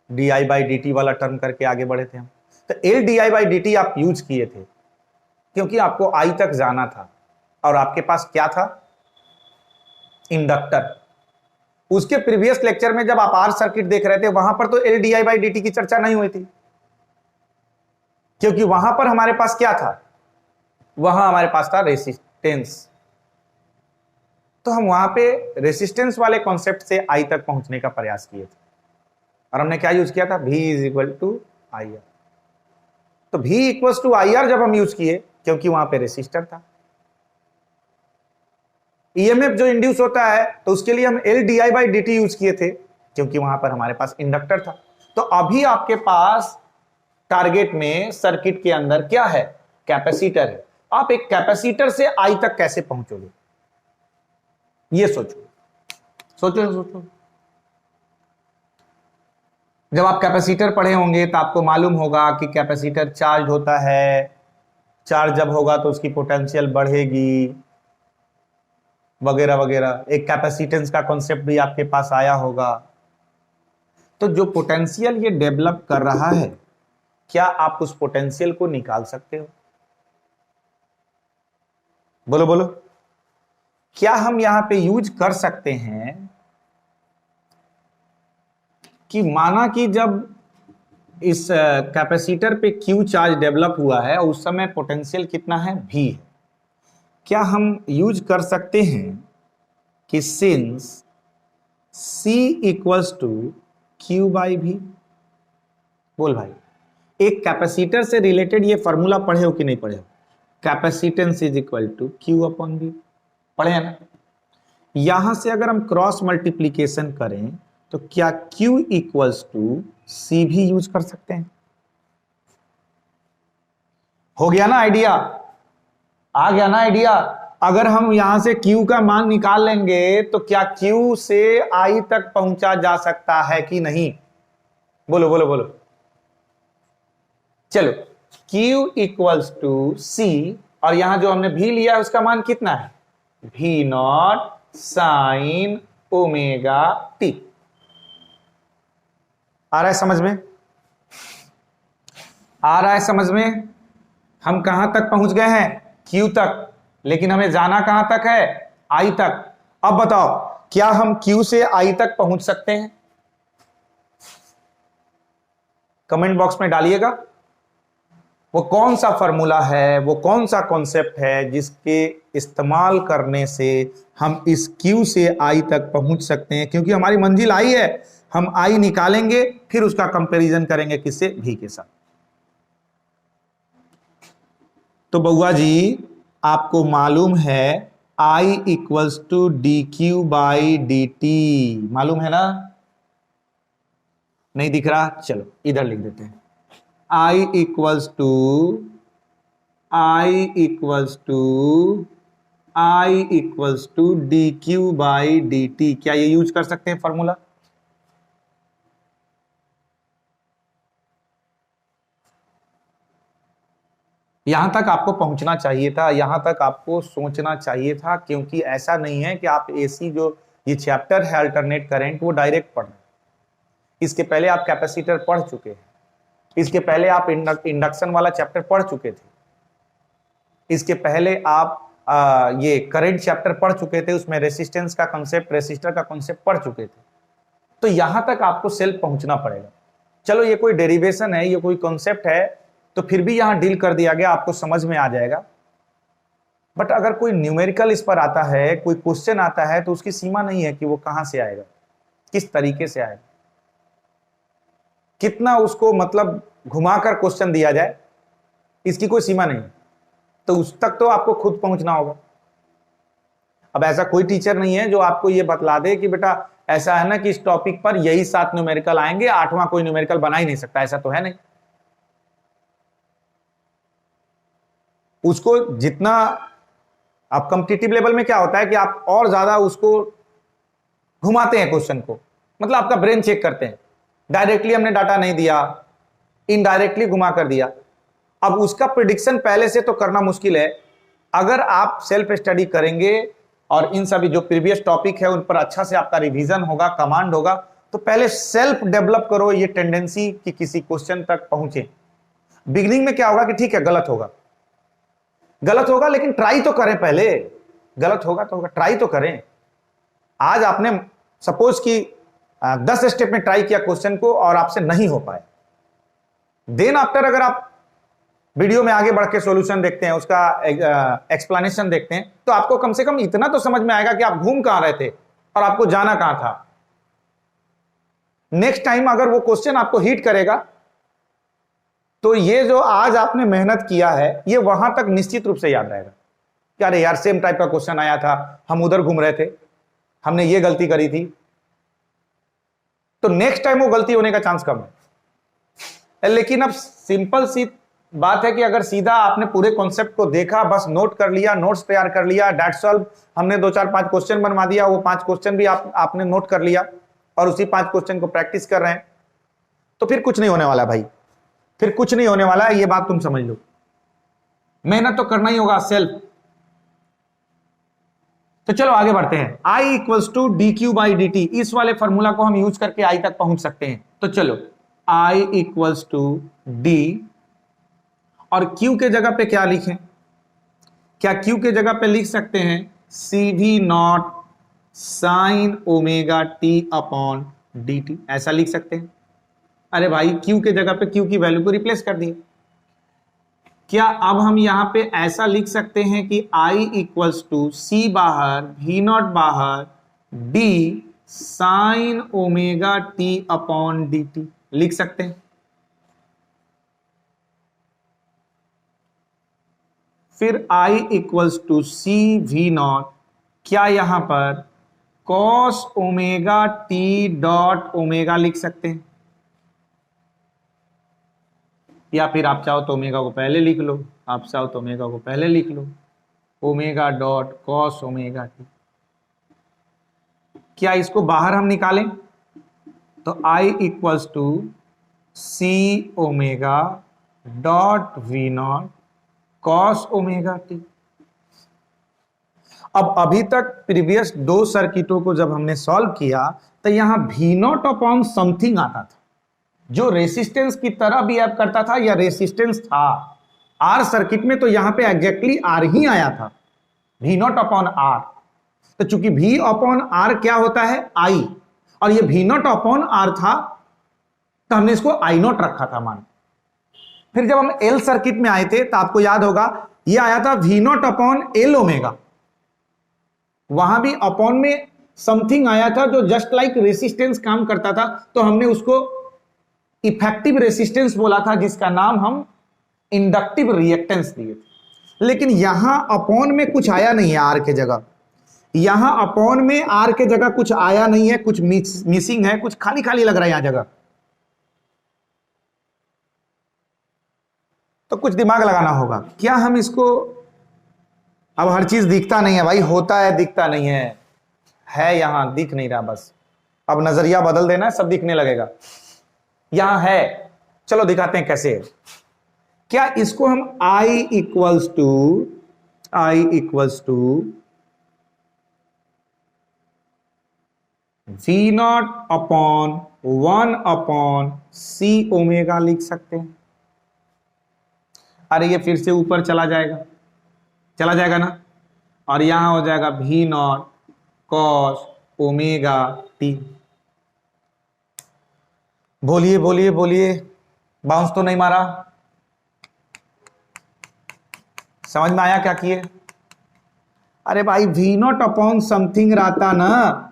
di/dt वाला टर्म करके आगे बढ़े थे हम। तो L di/dt आप यूज किए थे क्योंकि आपको आई तक जाना था और आपके पास क्या था, इंडक्टर। उसके प्रीवियस लेक्चर में जब आप आर सर्किट देख रहे थे वहां पर तो L di/dt की चर्चा नहीं हुई थी, क्योंकि वहां पर हमारे पास क्या था, वहां हमारे पास था रेसिस्टेंस। तो हम वहां पे रेसिस्टेंस वाले कॉन्सेप्ट से आई तक पहुंचने का प्रयास किए थे और हमने क्या यूज किया था, V = IR। तो V = IR जब हम यूज किए, क्योंकि वहां पे रेसिस्टर था, ईएमएफ जो इंड्यूस होता है तो उसके लिए हम L di/dt यूज किए थे, क्योंकि वहां पर हमारे पास इंडक्टर था। तो अभी आपके पास टारगेट में सर्किट के अंदर क्या है, कैपेसिटर है। आप एक कैपेसिटर से आई तक कैसे पहुंचोगे, ये सोचो सोचो सोचो। जब आप कैपेसिटर पढ़े होंगे तो आपको मालूम होगा कि कैपेसिटर चार्ज होता है, चार्ज जब होगा तो उसकी पोटेंशियल बढ़ेगी वगैरह वगैरह। एक कैपेसिटेंस का कॉन्सेप्ट भी आपके पास आया होगा। तो जो पोटेंशियल ये डेवलप कर रहा है, क्या आप उस पोटेंशियल को निकाल सकते हो, बोलो बोलो। क्या हम यहां पे यूज कर सकते हैं कि माना कि जब इस कैपेसिटर पे Q चार्ज डेवलप हुआ है उस समय पोटेंशियल कितना है, V है। क्या हम यूज कर सकते हैं कि सिंस C = Q/V, बोल भाई। एक कैपेसिटर से रिलेटेड ये फॉर्मूला पढ़े हो कि नहीं पढ़े हो, कैपेसिटेंस = Q/V, पढ़े हैं ना। यहां से अगर हम क्रॉस मल्टीप्लीकेशन करें तो क्या Q = C भी यूज कर सकते हैं। हो गया ना आइडिया, आ गया ना आइडिया। अगर हम यहां से Q का मान निकाल लेंगे तो क्या Q से I तक पहुंचा जा सकता है कि नहीं, बोलो बोलो बोलो। चलो Q = C और यहां जो हमने V लिया है उसका मान कितना है, V0 sin ωt। आ रहा है समझ में, आ रहा है समझ में। हम कहां तक पहुंच गए हैं, Q तक, लेकिन हमें जाना कहां तक है, I तक। अब बताओ क्या हम Q से I तक पहुंच सकते हैं, कमेंट बॉक्स में डालिएगा। वो कौन सा फॉर्मूला है, वो कौन सा कॉन्सेप्ट है जिसके इस्तेमाल करने से हम इस Q से I तक पहुंच सकते हैं, क्योंकि हमारी मंजिल I है। हम I निकालेंगे फिर उसका कंपैरिजन करेंगे किससे, V के साथ। तो बउआ जी आपको मालूम है I = dQ/dt, मालूम है ना, नहीं दिख रहा, चलो इधर लिख देते हैं। I = dQ/dt। क्या ये यूज कर सकते हैं फॉर्मूला, यहां तक आपको पहुंचना चाहिए था, यहां तक आपको सोचना चाहिए था। क्योंकि ऐसा नहीं है कि आप एसी जो ये चैप्टर है अल्टरनेट करंट वो डायरेक्ट पढ़ रहे हैं। इसके पहले आप कैपेसिटर पढ़ चुके हैं, इसके पहले आप इंडक्शन वाला चैप्टर पढ़ चुके थे, इसके पहले आप ये करंट चैप्टर पढ़ चुके थे, उसमें रेसिस्टेंस का कॉन्सेप्ट, रेसिस्टर का कॉन्सेप्ट पढ़ चुके थे। तो यहां तक आपको सेल्फ पहुंचना पड़ेगा। चलो ये कोई डेरिवेशन है, ये कोई कॉन्सेप्ट है, तो फिर भी यहां डील कर दिया गया, आपको समझ में आ जाएगा। बट अगर कोई न्यूमेरिकल इस पर आता है, कोई क्वेश्चन आता है, तो उसकी सीमा नहीं है कि वो कहां से आएगा, किस तरीके से आएगा, कितना उसको मतलब घुमाकर क्वेश्चन दिया जाए, इसकी कोई सीमा नहीं। तो उस तक तो आपको खुद पहुंचना होगा। अब ऐसा कोई टीचर नहीं है जो आपको ये बतला दे कि बेटा ऐसा है ना कि इस टॉपिक पर यही 7 न्यूमेरिकल आएंगे, 8वां कोई न्यूमेरिकल बना ही नहीं सकता, ऐसा तो है नहीं। उसको जितना आप कॉम्पिटिटिव लेवल में क्या होता है कि आप और ज्यादा उसको घुमाते हैं क्वेश्चन को, मतलब आपका ब्रेन चेक करते हैं। डायरेक्टली हमने डाटा नहीं दिया, इनडायरेक्टली घुमा कर दिया। अब उसका प्रिडिक्शन पहले से तो करना मुश्किल है। अगर आप सेल्फ स्टडी करेंगे और इन सभी जो प्रीवियस टॉपिक है उन पर अच्छा से आपका रिवीजन होगा, कमांड होगा, तो पहले सेल्फ डेवलप करो ये टेंडेंसी कि किसी क्वेश्चन तक पहुंचे। बिगिनिंग में क्या होगा कि ठीक है गलत होगा लेकिन ट्राई तो करें पहले। गलत होगा तो होगा, ट्राई तो करें। आज आपने सपोज कि 10 स्टेप में ट्राई किया क्वेश्चन को और आपसे नहीं हो पाए, देन आफ्टर अगर आप वीडियो में आगे बढ़ के सॉल्यूशन देखते हैं, उसका एक्सप्लेनेशन देखते हैं, तो आपको कम से कम इतना तो समझ में आएगा कि आप घूम कहां रहे थे और आपको जाना कहां था। नेक्स्ट टाइम अगर वो क्वेश्चन आपको हिट करेगा तो ये जो आज आपने मेहनत किया है ये वहां तक निश्चित रूप से याद रहेगा कि अरे यार सेम टाइप का क्वेश्चन आया था, हम उधर घूम रहे थे, हमने ये गलती करी थी। तो नेक्स्ट टाइम वो गलती होने का चांस कम है। लेकिन अब सिंपल सी बात है कि अगर सीधा आपने पूरे कॉन्सेप्ट को देखा, बस नोट कर लिया, नोट्स तैयार कर लिया, दैट्स ऑल, हमने 2 4 5 क्वेश्चन बनवा दिया, वो 5 क्वेश्चन भी आपने नोट कर लिया और उसी 5 क्वेश्चन को प्रैक्टिस कर रहे हैं, तो फिर कुछ नहीं होने वाला भाई, फिर कुछ नहीं होने वाला है, ये बात तुम समझ लो। मेहनत तो करना ही होगा सेल्फ। तो चलो आगे बढ़ते हैं। I = dq/dt, इस वाले फॉर्मूला को हम यूज करके I तक पहुंच सकते हैं। तो चलो I = d और Q के जगह पे क्या लिखें? क्या Q के जगह पे लिख सकते हैं CV0 sin ωt/dt, ऐसा लिख सकते हैं? अरे भाई Q के जगह पे Q की वैल्यू को रिप्लेस कर दिए। क्या अब हम यहां पे ऐसा लिख सकते हैं कि I = C बाहर V0 बाहर d sin ωt/dt लिख सकते हैं? फिर I = C V0, क्या यहां पर cos ωt.ω लिख सकते हैं? या फिर आप चाहो तो ओमेगा को पहले लिख लो, आप चाहो तो ओमेगा को पहले लिख लो, ω.cos ωt। क्या इसको बाहर हम निकालें तो I = C ω.V0 cos ωt। अब अभी तक प्रीवियस 2 सर्किटों को जब हमने सॉल्व किया तो यहां V0 समथिंग आता था जो रेसिस्टेंस की तरह बिहेव करता था, या रेसिस्टेंस था। आर सर्किट में तो यहां पे एग्जैक्टली आर ही आया था, V0/R। तो चूंकि V/R क्या होता है I, और ये V0/R था तो हमने इसको I0 रखा था मान। फिर जब हम L सर्किट में आए थे तो आपको याद होगा ये आया था V0/Lω, वहां भी अपॉन में समथिंग आया था जो जस्ट लाइक रेसिस्टेंस काम करता था, तो हमने उसको इफेक्टिव रेसिस्टेंस बोला था जिसका नाम हम इंडक्टिव रिएक्टेंस दिए थे। लेकिन यहां अपॉन में कुछ आया नहीं है आर के जगह, यहां अपॉन में आर के जगह कुछ आया नहीं है, कुछ मिसिंग है, कुछ खाली खाली लग रहा है यहां जगह। तो कुछ दिमाग लगाना होगा। क्या हम इसको, अब हर चीज दिखता नहीं है भाई, होता है दिखता नहीं है यहां दिख नहीं रहा, बस अब नजरिया बदल देना, सब दिखने लगेगा। यहां है, चलो दिखाते हैं कैसे है। क्या इसको हम I = V0/1/C ω लिख सकते हैं? अरे ये फिर से ऊपर चला जाएगा ना, और यहां हो जाएगा V0 cos ωt। बोलिए बोलिए बोलिए, बाउंस तो नहीं मारा? समझ में आया क्या किए? अरे भाई V0 समथिंग रहता ना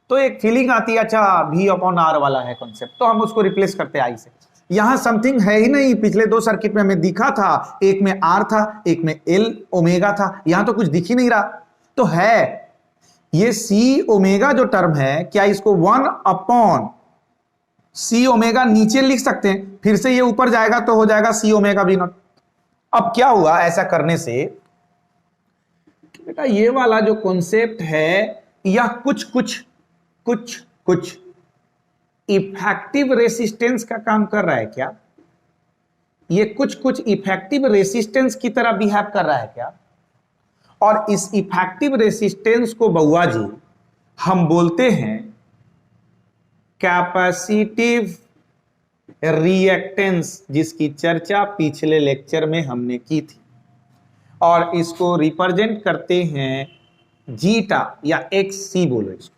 तो एक फीलिंग आती है, अच्छा V/R वाला है कॉन्सेप्ट, तो हम उसको रिप्लेस करते आई से। यहां समथिंग है ही नहीं, पिछले 2 सर्किट में हमें दिखा था, एक में R था, एक में Lω था, यहां तो कुछ दिख ही नहीं रहा। तो है ये सी ओमेगा जो टर्म है, क्या इसको 1 अपॉन सी ओमेगा नीचे लिख सकते हैं, फिर से ये ऊपर जाएगा तो हो जाएगा सी ओमेगा वी नॉट। अब क्या हुआ ऐसा करने से, बेटा ये वाला जो कॉन्सेप्ट है यह कुछ इफेक्टिव रेसिस्टेंस का काम कर रहा है क्या? ये कुछ इफेक्टिव रेसिस्टेंस की तरह बिहेव कर रहा है क्या? और इस इफेक्टिव रेसिस्टेंस को बउआ जी हम बोलते हैं कैपेसिटिव रिएक्टेंस, जिसकी चर्चा पिछले लेक्चर में हमने की थी, और इसको रिप्रेजेंट करते हैं जीटा या एक्स सी बोलो इसको।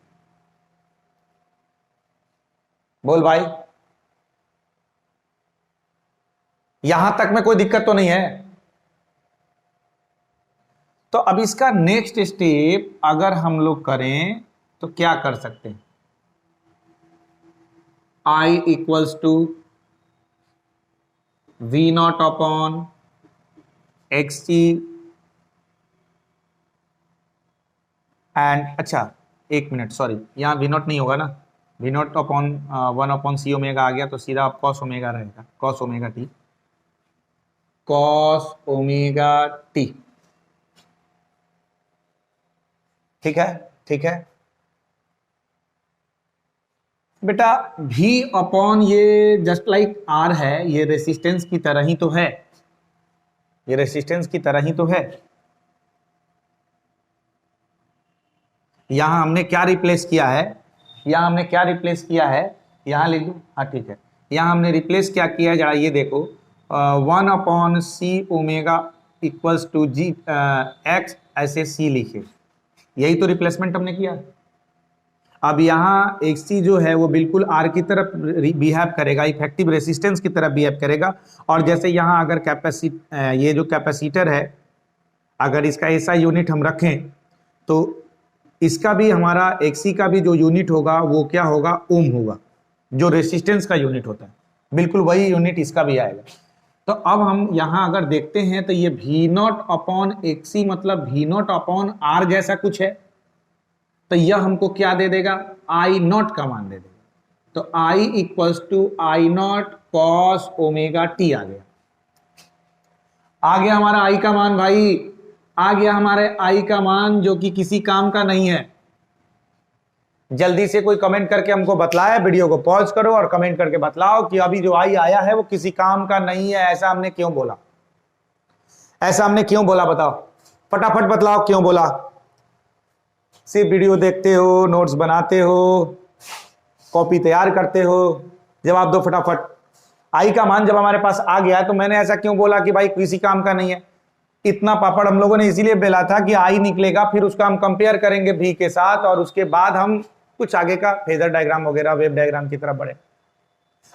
बोल भाई, यहां तक में कोई दिक्कत तो नहीं है? तो अब इसका नेक्स्ट स्टेप अगर हम लोग करें तो क्या कर सकते हैं? I equals to V naught upon X C and, अच्छा एक मिनट, सॉरी यहां वी नॉट नहीं होगा ना, V naught upon 1 upon C omega आ गया तो सीधा आप कॉस ओमेगा रहेगा, cos omega T, cos omega T. ठीक है, ठीक है बेटा। V अपॉन ये जस्ट लाइक R है, ये रेसिस्टेंस की तरह ही तो है, ये रेसिस्टेंस की तरह ही तो है। यहां हमने क्या रिप्लेस किया है, यहां हमने क्या रिप्लेस किया है, यहां लिख दो, हाँ ठीक है। यहां हमने रिप्लेस क्या किया है, जरा ये देखो, 1 upon C omega equals to G X, ऐसे सी लिखे, यही तो रिप्लेसमेंट हमने किया। अब यहाँ एक्स सी जो है वो बिल्कुल आर की तरफ बिहेव करेगा, इफेक्टिव रेसिस्टेंस की तरफ बिहेव करेगा। और जैसे यहाँ अगर ये जो कैपेसिटर है, अगर इसका ऐसा यूनिट हम रखें तो इसका भी, हमारा एक्स सी का भी जो यूनिट होगा वो क्या होगा, ओम होगा, जो रेसिस्टेंस का यूनिट होता है, बिल्कुल वही यूनिट इसका भी आएगा। तो अब हम यहाँ अगर देखते हैं तो ये वी नॉट अपॉन एक्स सी मतलब वी नॉट अपॉन आर जैसा कुछ है, तो यह हमको क्या दे देगा, आई नॉट का मान दे देगा। तो I equals to I naught cos omega T आ गया। आ गया हमारा आई का मान भाई, आ गया हमारे आई का मान, जो कि किसी काम का नहीं है। जल्दी से कोई कमेंट करके हमको बतलाए, वीडियो को पॉज करो और कमेंट करके बतलाओ कि अभी जो आई आया है वो किसी काम का नहीं है। ऐसा हमने क्यों बोला, ऐसा हमने क्यों बोला, बताओ फटाफट बतलाओ क्यों बोला। सिर्फ वीडियो देखते हो, नोट्स बनाते हो, कॉपी तैयार करते हो, जवाब दो फटाफट। आई का मान जब हमारे पास आ गया तो मैंने ऐसा क्यों बोला कि भाई किसी काम का नहीं है। इतना पापड़ हम लोगों ने इसीलिए बेला था कि आई निकलेगा, फिर उसका हम कंपेयर करेंगे भी के साथ, और उसके बाद हम कुछ आगे का फेजर डायग्राम वगैरह, वेव डायग्राम की तरफ बढ़े।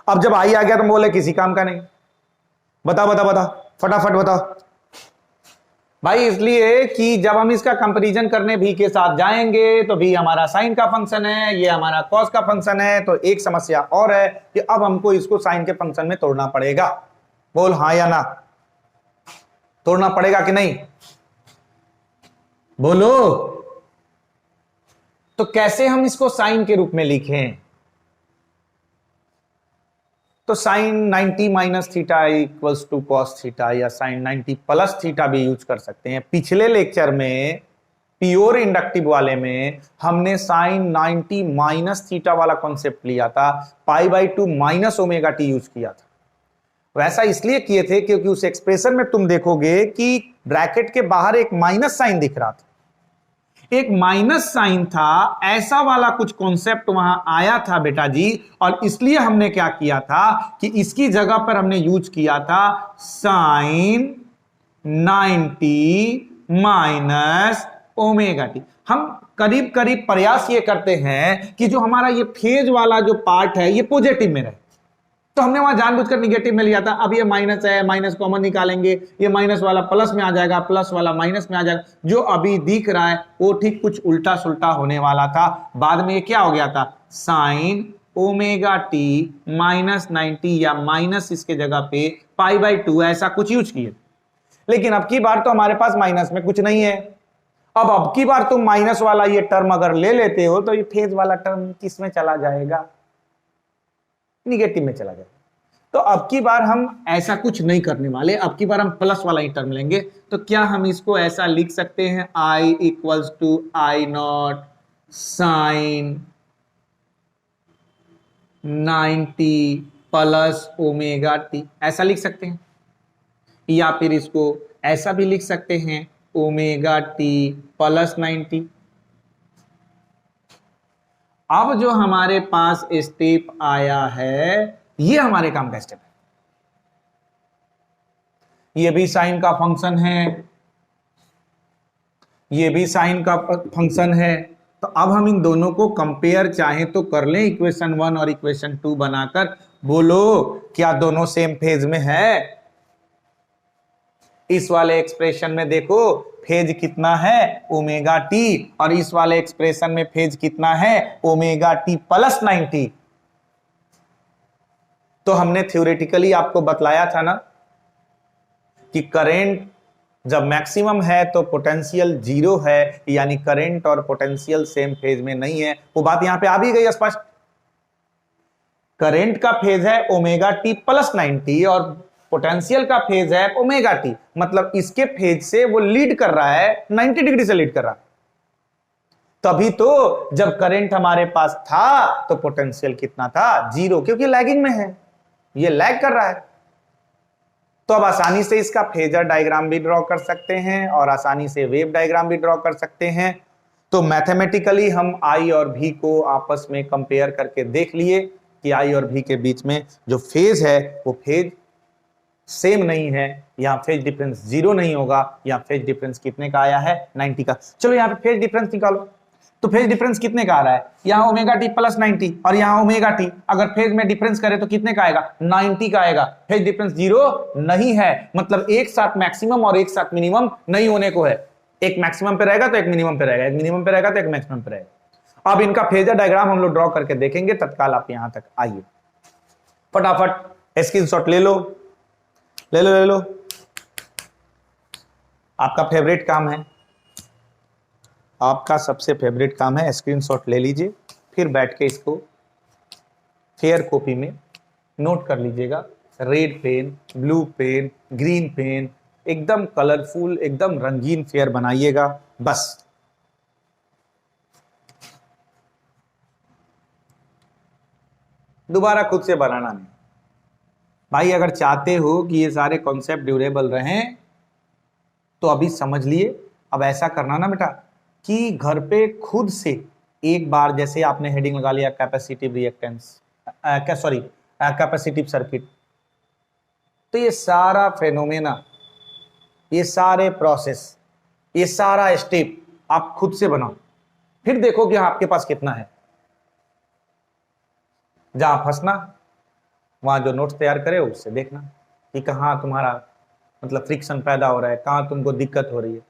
अब जब आई आ गया तो बोले किसी काम का नहीं। बताओ बताओ बताओ फटाफट बताओ भाई। इसलिए कि जब हम इसका कंपैरिजन करने भी के साथ जाएंगे तो भी हमारा साइन का फंक्शन है, ये हमारा कॉस का फंक्शन है, तो एक समस्या और है कि अब हमको इसको साइन के फंक्शन में तोड़ना पड़ेगा। बोल हाँ या ना, तोड़ना पड़ेगा कि नहीं, बोलो। तो कैसे हम इसको साइन के रूप में लिखें, तो sine 90 minus theta equals to cos theta, या साइन 90 प्लस थीटा भी यूज कर सकते हैं। पिछले लेक्चर में प्योर इंडक्टिव वाले में हमने साइन 90 माइनस थीटा वाला कॉन्सेप्ट लिया था, π/2 माइनस ओमेगा टी यूज किया था। वैसा इसलिए किए थे क्योंकि उस एक्सप्रेशन में तुम देखोगे कि ब्रैकेट के बाहर एक माइनस साइन दिख रहा था, एक माइनस साइन था, ऐसा वाला कुछ कॉन्सेप्ट वहां आया था बेटा जी। और इसलिए हमने क्या किया था कि इसकी जगह पर हमने यूज किया था साइन 90 माइनस ओमेगा टी। हम करीब करीब प्रयास ये करते हैं कि जो हमारा ये फेज वाला जो पार्ट है ये पॉजिटिव में रहे, तो हमने वहां जानबूझकर निगेटिव में लिया था। अब ये माइनस है, माइनस कॉमन निकालेंगे, ये माइनस वाला प्लस में आ जाएगा, प्लस वाला माइनस में आ जाएगा। जो अभी दिख रहा है वो ठीक कुछ उल्टा सुल्टा होने वाला था। बाद में ये क्या हो गया था, साइन ओमेगा टी माइनस 90 या माइनस इसके जगह पे π/2 ऐसा कुछ यूज किए। लेकिन अब की बार तो हमारे पास माइनस में कुछ नहीं है, अब की बार तुम माइनस वाला ये टर्म अगर ले लेते हो तो ये फेज वाला टर्म किस में चला जाएगा? निगेटिव में चला जाएगा। तो अब की बार हम ऐसा कुछ नहीं करने वाले, अब की बार हम प्लस वाला ही टर्म लेंगे। तो क्या हम इसको ऐसा लिख सकते हैं, I equals to I not sine 90 plus omega T, ऐसा लिख सकते हैं। या फिर इसको ऐसा भी लिख सकते हैं, ओमेगा टी प्लस 90। अब जो हमारे पास स्टेप आया है, ये हमारे काम का स्टेप है। ये भी साइन का फंक्शन है, ये भी साइन का फंक्शन है। तो अब हम इन दोनों को कंपेयर चाहें तो कर लें, इक्वेशन 1 और इक्वेशन 2 बनाकर। बोलो क्या दोनों सेम फेज में है? इस वाले एक्सप्रेशन में देखो फेज कितना है, ओमेगा टी, और इस वाले एक्सप्रेशन में फेज कितना है, ओमेगा टी प्लस 90। तो हमने थ्योरेटिकली आपको बतलाया था ना कि करंट जब मैक्सिमम है तो पोटेंशियल जीरो है, यानी करंट और पोटेंशियल सेम फेज में नहीं है। वो बात यहां पे आ भी गई स्पष्ट। करंट का फेज है ओमेगा टी प्लस 90 और पोटेंशियल का फेज है ओमेगा टी, मतलब इसके फेज से वो लीड कर रहा है, 90 डिग्री से लीड कर रहा है। तभी तो जब करंट हमारे पास था तो पोटेंशियल कितना था, जीरो, क्योंकि लैगिंग में है, ये लैग कर रहा है। तो अब आसानी से इसका फेजर डायग्राम भी ड्रॉ कर सकते हैं और आसानी से वेव डायग्राम भी ड्रॉ कर सकते हैं। तो मैथमेटिकली हम आई और भी को आपस में कंपेयर करके देख लिए कि आई और भी के बीच में जो फेज है वो फेज सेम नहीं है, यहां फेज डिफरेंस जीरो नहीं होगा, यहां फेज डिफरेंस कितने का आया है, 90 का। चलो यहां पे फेज डिफरेंस निकालो। तो फेज डिफरेंस कितने का आ रहा है, यहां ओमेगा टी प्लस 90 और यहां ओमेगा टी, अगर फेज में डिफरेंस करें तो कितने का आएगा, 90 का आएगा। फेज डिफरेंस जीरो नहीं है, मतलब एक साथ मैक्सिमम और एक साथ मिनिमम नहीं होने को है। एक मैक्सिमम पे रहेगा तो एक मिनिमम पे रहेगा, एक मिनिमम पे रहेगा तो एक मैक्सिमम पे रहेगा। अब इनका फेजर डायग्राम हम लोग ड्रॉ करके देखेंगे, तत्काल आप यहां तक आइए। फटाफट स्क्रीनशॉट ले लो, ले लो, ले लो। आपका फेवरेट काम है, आपका सबसे फेवरेट काम है, स्क्रीनशॉट ले लीजिए, फिर बैठ के इसको फेयर कॉपी में नोट कर लीजिएगा। Red pen, blue pen, green pen, एकदम कलरफुल, एकदम रंगीन फेयर बनाइएगा बस। दोबारा खुद से बनाना नहीं भाई। अगर चाहते हो कि ये सारे कॉन्सेप्ट ड्यूरेबल रहें तो अभी समझ लिए। अब ऐसा करना ना बेटा कि घर पे खुद से एक बार, जैसे आपने हेडिंग लगा लिया capacitive reactance, sorry capacitive circuit, तो ये सारा फेनोमेना, ये सारे प्रोसेस, ये सारा स्टेप आप खुद से बनाओ, फिर देखो कि आपके पास कितना है। जहां फंसना वहां जो नोट्स तैयार करे उससे देखना कि कहां तुम्हारा मतलब फ्रिक्शन पैदा हो रहा है, कहां तुमको दिक्कत हो रही है।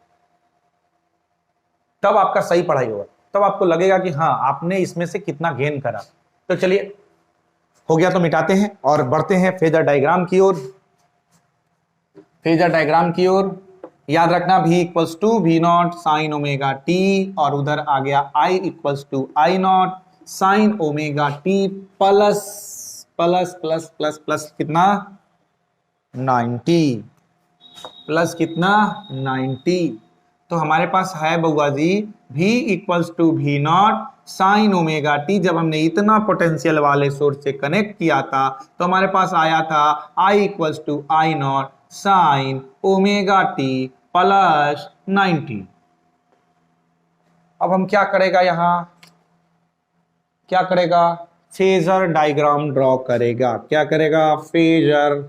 तब आपका सही पढ़ाई होगा, तब आपको लगेगा कि हाँ आपने इसमें से कितना गेन करा। तो चलिए हो गया तो मिटाते हैं और बढ़ते हैं फेजर डायग्राम की ओर। फेजर डायग्राम की ओर याद रखना v equals to V nought sine omega T, और उधर आ गया i equals to I not sine omega T plus plus plus plus plus कितना 90, प्लस कितना 90। तो हमारे पास है बउआ ji v equals to V nought sine omega T. जब हमने इतना पोटेंशियल वाले सोर्स से कनेक्ट किया था तो हमारे पास आया था i equals to I not sine omega T plus 90। अब हम क्या करेगा, यहां क्या करेगा, फेजर डायग्राम ड्रॉ करेगा। क्या करेगा, फेजर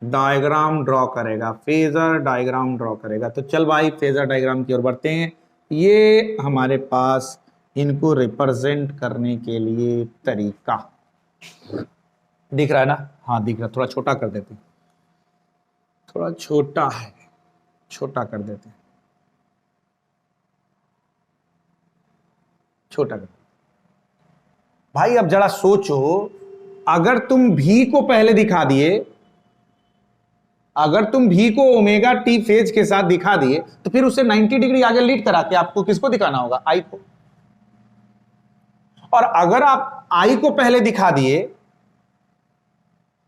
डायग्राम ड्रॉ करेगा, फेजर डायग्राम ड्रॉ करेगा। तो चल भाई फेजर डायग्राम की ओर बढ़ते हैं। ये हमारे पास इनको रिप्रेजेंट करने के लिए तरीका दिख रहा है ना, हाँ दिख रहा, थोड़ा छोटा कर देते हैं, थोड़ा छोटा है, छोटा कर देते हैं, छोटा कर भाई। अब जरा सोचो, अगर तुम भी को पहले दिखा दिए, अगर तुम भी को ओमेगा टी फेज के साथ दिखा दिए तो फिर उसे 90 डिग्री आगे लीड करा के आपको किसको दिखाना होगा, आई को। और अगर आप आई को पहले दिखा दिए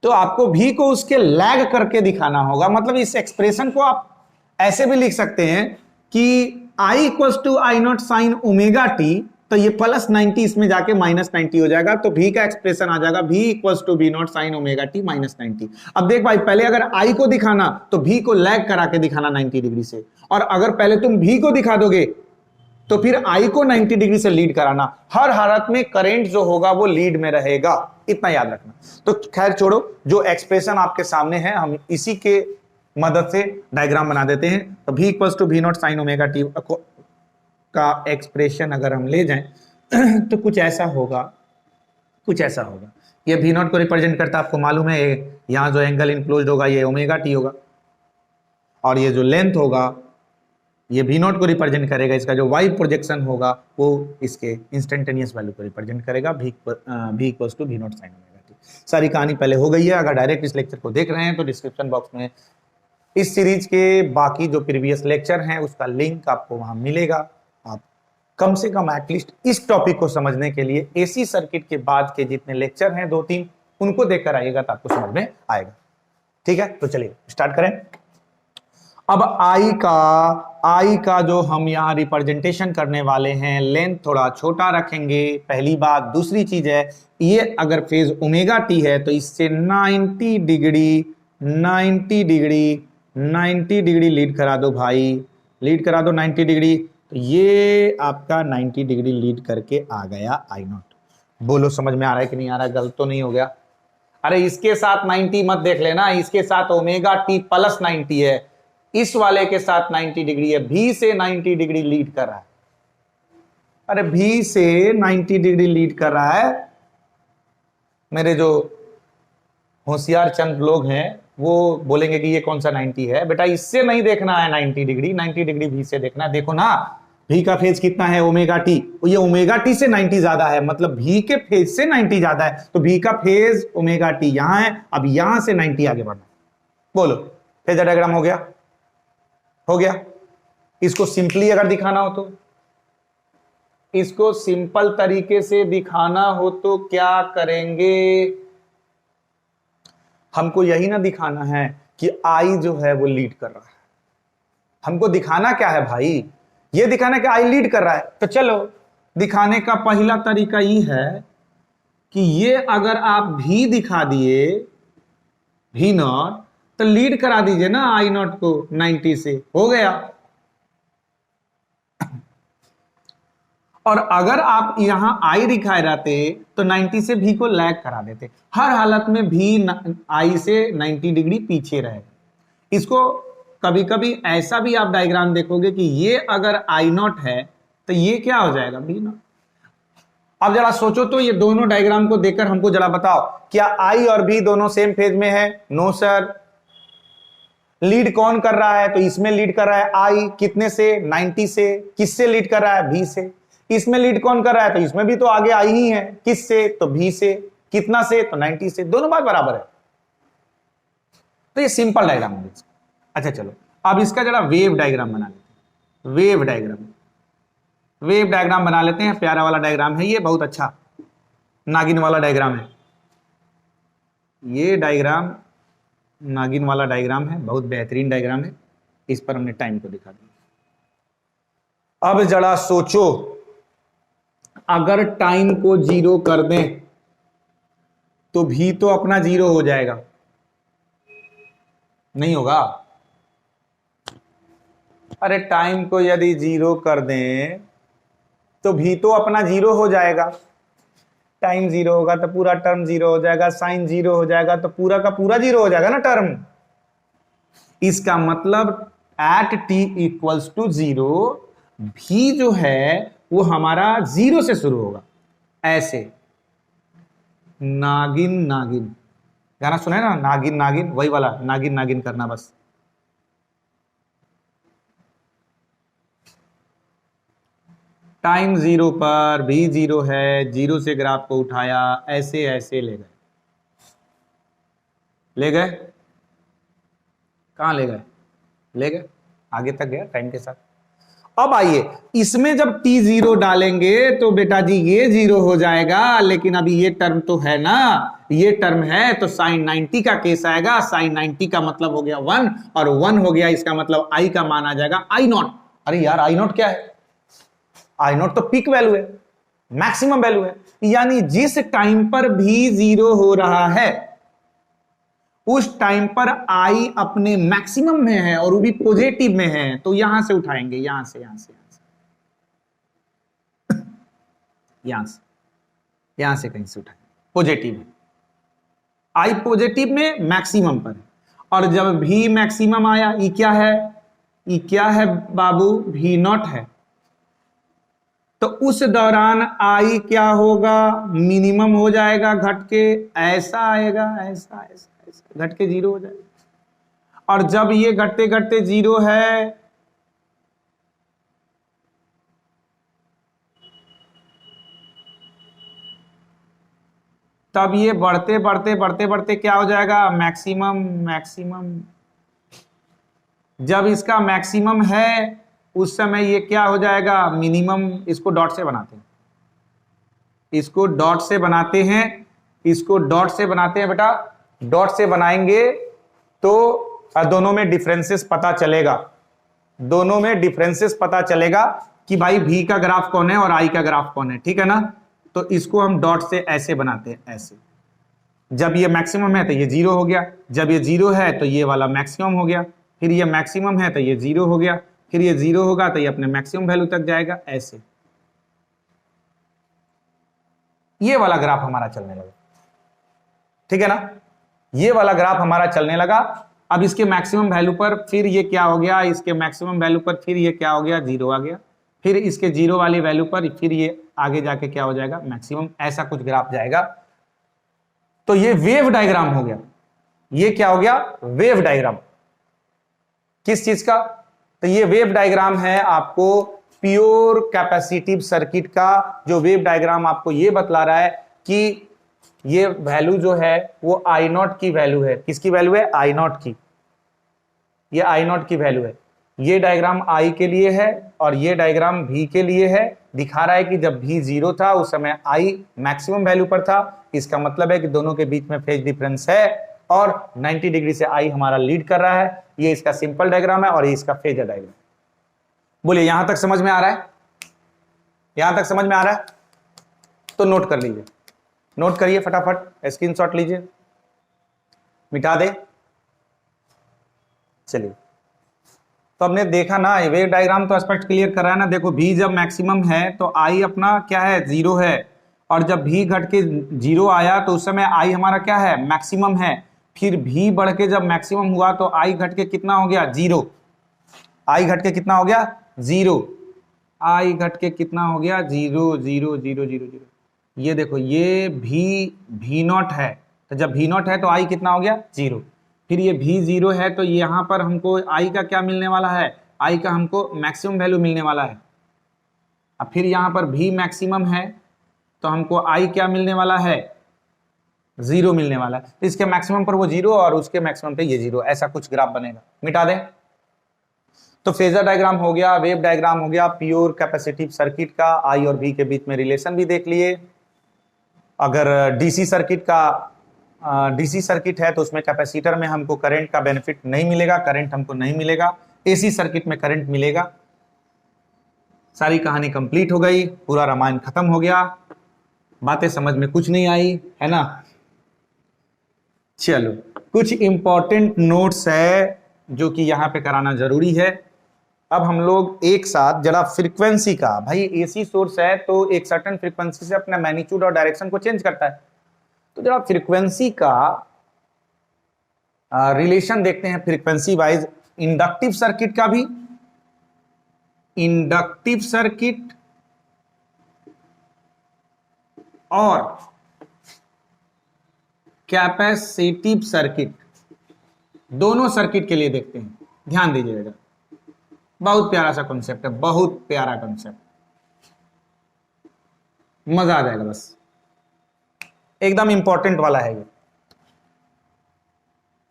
तो आपको भी को उसके लैग करके दिखाना होगा। मतलब इस एक्सप्रेशन को आप ऐसे भी लिख सकते हैं कि I equals to I not sine omega T, तो ये प्लस 90 इसमें जाके माइनस 90 हो जाएगा, तो भी का एक्सप्रेशन आ जाएगा भी equals to B nought sine omega T minus 90। अब देख भाई, पहले अगर आई को दिखाना तो भी को लैग करा के दिखाना 90 डिग्री से, और अगर पहले तुम भी को दिखा दोगे तो फिर आई को 90 डिग्री से लीड कराना। हर हालत में करंट जो होगा वो लीड में रहेगा, इतना याद रखना। तो खैर छोड़ो, जो एक्सप्रेशन आपके सामने है हम इसी के मदद से डायग्राम बना देते हैं। तो भी इक्वल्स टू भी नॉट साइन ओमेगा टी का एक्सप्रेशन अगर हम ले जाएं तो कुछ ऐसा होगा, कुछ ऐसा होगा। ये भी नॉट को रिप्रेजेंट करता है, आपको मालूम है, यहां जो एंगल इनक्लोज्ड होगा ये ओमेगा टी होगा, और ये जो लेंथ होगा ये भी नॉट को रिप्रेजेंट करेगा। इसका जो वाई प्रोजेक्शन होगा वो इसके इंस्टेंटेनियस वैल्यू को रिप्रेजेंट करेगा, भी इक्वल्स टू भी नॉट साइन ओमेगा टी। सारी कहानी पहले हो गई है। अगर डायरेक्ट इस लेक्चर को देख रहे हैं तो डिस्क्रिप्शन बॉक्स में इस सीरीज के बाकी जो प्रीवियस लेक्चर हैं उसका लिंक आपको वहां मिलेगा। आप कम से कम एटलीस्ट इस टॉपिक को समझने के लिए एसी सर्किट के बाद के जितने लेक्चर हैं 2-3 उनको देखकर आइएगा तो आपको समझ में आएगा। ठीक है, तो चलिए स्टार्ट करें। अब आई का जो हम यहाँ रिप्रेजेंटेशन करने वाले हैं, लेंथ थोड़ा छोटा रखेंगे, पहली बात। दूसरी चीज है, ये अगर फेज ओमेगा टी है तो इससे 90 डिग्री लीड करा दो भाई, लीड करा दो 90 डिग्री। तो ये आपका 90 डिग्री लीड करके आ गया आई नॉट। बोलो समझ में आ रहा है कि नहीं आ रहा है, गलत तो नहीं हो गया? अरे इसके साथ 90 मत देख लेना, इसके साथ ओमेगा टी प्लस 90 है, इस वाले के साथ 90 डिग्री है, भी से 90 डिग्री लीड कर रहा है। अरे भी से 90 डिग्री लीड कर रहा है। मेरे जो होशियार चंद लोग हैं वो बोलेंगे कि ये कौन सा 90 है। बेटा इससे नहीं देखना है 90 डिग्री, 90 डिग्री भी से देखना है। देखो ना भी का फेज कितना है, ओमेगा टी, ये ओमेगा टी से 90 ज्यादा है, मतलब भी के फेज से 90 ज्यादा है, तो भी का फेज ओमेगा टी यहां है। अब यहां से 90 आगे बढ़ना। बोलो फेजर डायग्राम हो गया? हो गया। इसको सिंपली अगर दिखाना हो तो, इसको सिंपल तरीके से दिखाना हो तो क्या करेंगे? हमको यही ना दिखाना है कि आई जो है वो लीड कर रहा है। हमको दिखाना क्या है भाई? ये दिखाना कि आई लीड कर रहा है। तो चलो दिखाने का पहला तरीका ये है कि ये अगर आप भी दिखा दिए, भी नॉट, तो लीड करा दीजिए ना आई नॉट को 90 से, हो गया। और अगर आप यहां आई दिखाए रहते तो 90 से भी को लैग करा देते। हर हालत में भी आई से 90 डिग्री पीछे रहे। इसको कभी कभी ऐसा भी आप डायग्राम देखोगे कि ये अगर आई नॉट है तो ये क्या हो जाएगा, भी नॉट। अब जरा सोचो तो, ये दोनों डायग्राम को देखकर हमको जरा बताओ, क्या आई और भी दोनों सेम फेज में है? No sir. लीड कौन कर रहा है? तो इसमें लीड कर रहा है आई, कितने से? 90 से। किससे लीड कर रहा है? भी से। इसमें लीड कौन कर रहा है? तो इसमें भी तो आगे आई ही है, किससे? तो भी से। कितना से? तो 90 से। दोनों बात बराबर है। तो ये सिंपल डायग्राम है। अच्छा चलो अब इसका जरा वेव डायग्राम बना लेते हैं। वेव डायग्राम बना लेते हैं। प्यारा वाला डायग्राम है ये, बहुत अच्छा नागिन वाला डायग्राम है ये। डायग्राम नागिन वाला डायग्राम है, बहुत बेहतरीन डायग्राम है। इस पर हमने टाइम को दिखा दिया। अब जरा सोचो, अगर टाइम को 0 कर दें तो भी तो अपना 0 हो जाएगा, नहीं होगा? अरे टाइम को यदि 0 कर दें तो भी तो अपना 0 हो जाएगा। टाइम 0 होगा तो पूरा टर्म 0 हो जाएगा, साइन 0 हो जाएगा तो पूरा का पूरा 0 हो जाएगा ना टर्म। इसका मतलब एट t इक्वल्स टू 0 भी जो है वो हमारा 0 से शुरू होगा। ऐसे नागिन नागिन गाना सुना है ना, नागिन नागिन, वही वाला नागिन नागिन करना बस। टाइम 0 पर भी 0 है, 0 से ग्राफ को उठाया, ऐसे ऐसे ले गए। कहां ले गए आगे तक गया टाइम के साथ। अब आइए इसमें जब t जीरो डालेंगे तो बेटा जी ये जीरो हो जाएगा, लेकिन अभी ये टर्म तो है ना, ये टर्म है तो साइन 90 का केस आएगा। साइन 90 का मतलब हो गया 1 और 1 हो गया, इसका मतलब i का मान आ जाएगा आई नॉट। अरे यार आई नॉट क्या है? आई नॉट तो पीक वैल्यू है, मैक्सिमम वैल्यू है, यानी जिस टाइम पर भी जीरो हो रहा है उस टाइम पर आई अपने मैक्सिमम में है और वो भी पॉजिटिव में है। तो यहां से उठाएंगे, यहां से कहीं से उठाएंगे, पॉजिटिव है, आई पॉजिटिव में मैक्सिमम पर है। और जब भी मैक्सिमम आया, ई क्या है बाबू? भी नॉट है। तो उस दौरान आई क्या होगा? मिनिमम हो जाएगा, घट के ऐसा आएगा, ऐसा घट के जीरो हो जाएगा। और जब ये घटते घटते जीरो है तब ये बढ़ते बढ़ते क्या हो जाएगा? मैक्सिमम। जब इसका मैक्सिमम है उस समय ये क्या हो जाएगा? मिनिमम। इसको डॉट से बनाते हैं, इसको डॉट से बनाते हैं बेटा। डॉट से बनाएंगे तो दोनों में डिफरेंसेस पता चलेगा कि भाई v का ग्राफ कौन है और i का ग्राफ कौन है, ठीक है ना। तो इसको हम डॉट से ऐसे बनाते हैं, ऐसे। जब ये मैक्सिमम है तो ये जीरो हो गया, जब ये जीरो है तो ये वाला मैक्सिमम हो गया, फिर ये मैक्सिमम है तो ये जीरो हो गया, फिर ये जीरो होगा तो ये अपने मैक्सिमम वैल्यू तक जाएगा, ऐसे। ये वाला ग्राफ हमारा चलने लगा, ठीक है ना। ये वाला ग्राफ हमारा चलने लगा। अब इसके मैक्सिमम वैल्यू पर फिर ये क्या हो गया? इसके मैक्सिमम वैल्यू पर फिर ये क्या हो गया? जीरो आ गया। फिर इसके जीरो वाली वैल्यू पर फिर ये आगे जाके क्या हो जाएगा? मैक्सिमम। ऐसा कुछ ग्राफ जाएगा। तो ये वेव डायग्राम हो गया। ये क्या हो गया? Wave diagram. किस चीज का? तो ये वेव डायग्राम है आपको प्योर कैपेसिटिव सर्किट का। जो वेव डायग्राम आपको ये बतला रहा है कि ये वैल्यू जो है वो आई नॉट की वैल्यू है। किसकी वैल्यू है? आई नॉट की। ये आई नॉट की वैल्यू है। ये डायग्राम आई के लिए है और ये डायग्राम भी के लिए है। दिखा रहा है कि जब भी जीरो था उस समय आई मैक्सिमम वैल्यू पर था। इसका मतलब है कि दोनों के बीच में फेज डिफरेंस है और 90 डिग्री से आई हमारा लीड कर रहा है। ये इसका सिंपल डायग्राम है और ये इसका फेजर डायग्राम। बोलिए यहां तक समझ में आ रहा है? यहां तक समझ में आ रहा है? तो नोट कर लीजिए, नोट करिए फटाफट, स्क्रीनशॉट लीजिए, मिटा दे। चलिए, तो हमने देखा ना, ये वेव डायग्राम तो एस्पेक्ट क्लियर कर रहा है ना। देखो भी जब मैक्सिमम है तो आई अपना क्या है? जीरो है। और जब भी घट के जीरो आया तो उस समय आई हमारा क्या है? मैक्सिमम है। फिर भी बढ़ के जब मैक्सिमम हुआ तो आई घट के कितना हो गया? जीरो। आई घट के कितना हो गया? जीरो। आई घट के कितना हो गया? Zero zero zero zero zero. ये देखो ये भी नॉट है, तो जब भी नॉट है तो आई कितना हो गया? जीरो। फिर ये भी जीरो है तो यहां पर हमको आई का क्या मिलने वाला है? आई का हमको मैक्सिमम वैल्यू मिलने वाला है। अब फिर यहां पर भी मैक्सिमम है तो हमको आई क्या मिलने वाला है? जीरो मिलने वाला है। इसके मैक्सिमम पर वो जीरो और उसके मैक्सिमम पे ये जीरो। ऐसा कुछ ग्राफ बनेगा, मिटा दें। तो फेजर डायग्राम हो गया, वेव डायग्राम हो गया, प्योर कैपेसिटिव सर्किट का आई और भी के बीच में रिलेशन भी देख लिए। अगर डीसी सर्किट है तो उसमें कैपेसिटर में हमको करंट का बेनिफिट नहीं मिलेगा, करंट हमको नहीं मिलेगा। एसी सर्किट में करंट मिलेगा। सारी कहानी कंप्लीट हो गई, पूरा रामायण खत्म हो गया। बातें समझ में कुछ नहीं आई है ना? चलो, कुछ इंपॉर्टेंट नोट्स है जो कि यहां पे कराना जरूरी है। अब हम लोग एक साथ जरा फ्रीक्वेंसी का, भाई एसी सोर्स है तो एक सर्टेन फ्रीक्वेंसी से अपना मैग्नीट्यूड और डायरेक्शन को चेंज करता है। तो जरा फ्रीक्वेंसी का रिलेशन देखते हैं फ्रीक्वेंसी वाइज इंडक्टिव सर्किट का भी। इंडक्टिव सर्किट और कैपेसिटिव सर्किट, दोनों सर्किट के लिए देखते हैं। ध्यान दीजिएगा, बहुत प्यारा सा कॉन्सेप्ट है, बहुत प्यारा कॉन्सेप्ट, मजा आ जाएगा, बस एकदम इंपॉर्टेंट वाला है ये।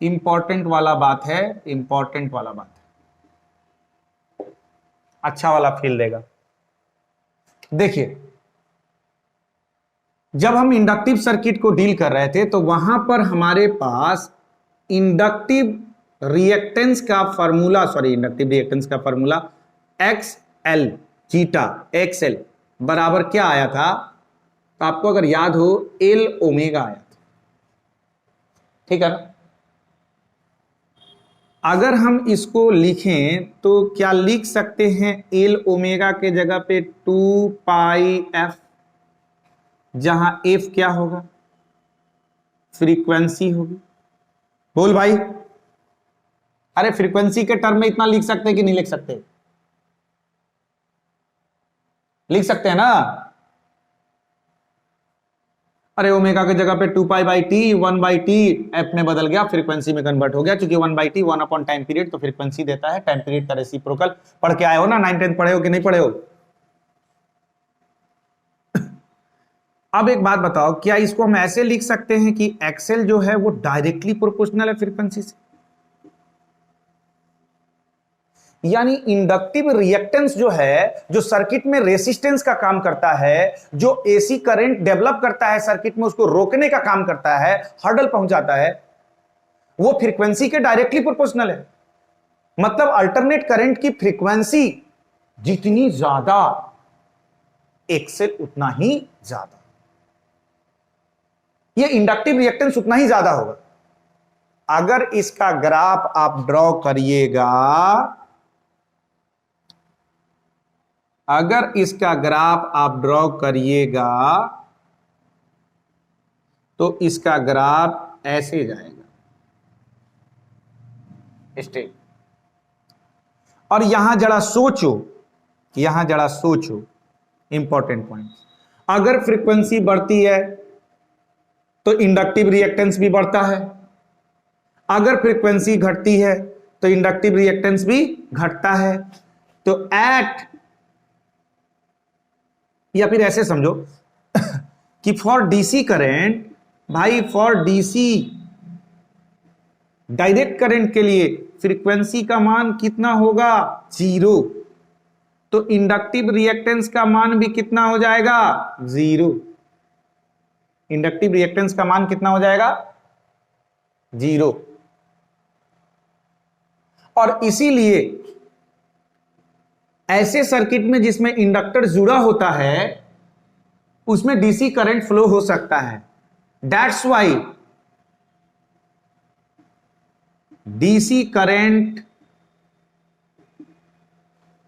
इंपॉर्टेंट वाला बात है, इंपॉर्टेंट वाला बात है, अच्छा वाला फील देगा। देखिए, जब हम इंडक्टिव सर्किट को डील कर रहे थे तो वहां पर हमारे पास इंडक्टिव रिएक्टेंस का फॉर्मूला, इंडक्टिव रिएक्टेंस का formula x L zeta x L बराबर क्या आया था? तो आपको अगर याद हो, एल ओमेगा आया था, ठीक है ना? अगर हम इसको लिखें तो क्या लिख सकते हैं? एल ओमेगा के जगह पे 2 पाई एफ, जहां एफ क्या होगा? फ्रीक्वेंसी होगी। बोल भाई, अरे फ्रीक्वेंसी के टर्म में इतना लिख सकते हैं कि नहीं लिख सकते? लिख सकते हैं ना? अरे ओमेगा की जगह पे 2 pi by T 1 by T F में बदल गया, फ्रीक्वेंसी में कन्वर्ट हो गया, क्योंकि 1 by T 1 upon time period तो फ्रीक्वेंसी देता है, टाइम पीरियड का रेसिप्रोकल। पढ़ के आए हो ना? 9 10 पढ़े हो कि नहीं पढ़े हो? अब एक बात बताओ, क्या इसको हम ऐसे लिख सकते हैं कि एक्सएल जो है वो डायरेक्टली प्रोपोर्शनल है फ्रीक्वेंसी से? यानी इंडक्टिव रिएक्टेंस जो है, जो सर्किट में रेसिस्टेंस का काम करता है, जो एसी करंट डेवलप करता है सर्किट में, उसको रोकने का काम करता है, हर्डल पहुंचाता है, वो फ्रीक्वेंसी के डायरेक्टली प्रोपोर्शनल है। मतलब अल्टरनेट करंट की फ्रीक्वेंसी जितनी ज्यादा, एक्सएल उतना ही ज्यादा, ये इंडक्टिव रिएक्टेंस उतना ही ज्यादा होगा। अगर इसका ग्राफ आप ड्रॉ करिएगा, अगर इसका ग्राफ आप ड्रॉ करिएगा तो इसका ग्राफ ऐसे जाएगा, स्ट्रेट। और यहां जरा सोचो, यहां जरा सोचो, इंपॉर्टेंट पॉइंट। अगर फ्रीक्वेंसी बढ़ती है तो इंडक्टिव रिएक्टेंस भी बढ़ता है, अगर फ्रीक्वेंसी घटती है तो इंडक्टिव रिएक्टेंस भी घटता है। तो एट, या फिर ऐसे समझो कि फॉर डीसी करंट, भाई फॉर डीसी डायरेक्ट करंट के लिए फ्रीक्वेंसी का मान कितना होगा? 0। तो इंडक्टिव रिएक्टेंस का मान भी कितना हो जाएगा? 0। इंडक्टिव रिएक्टेंस का मान कितना हो जाएगा? 0। और इसीलिए ऐसे सर्किट में जिसमें इंडक्टर जुड़ा होता है उसमें डीसी करंट फ्लो हो सकता है। दैट्स वाई डीसी करंट,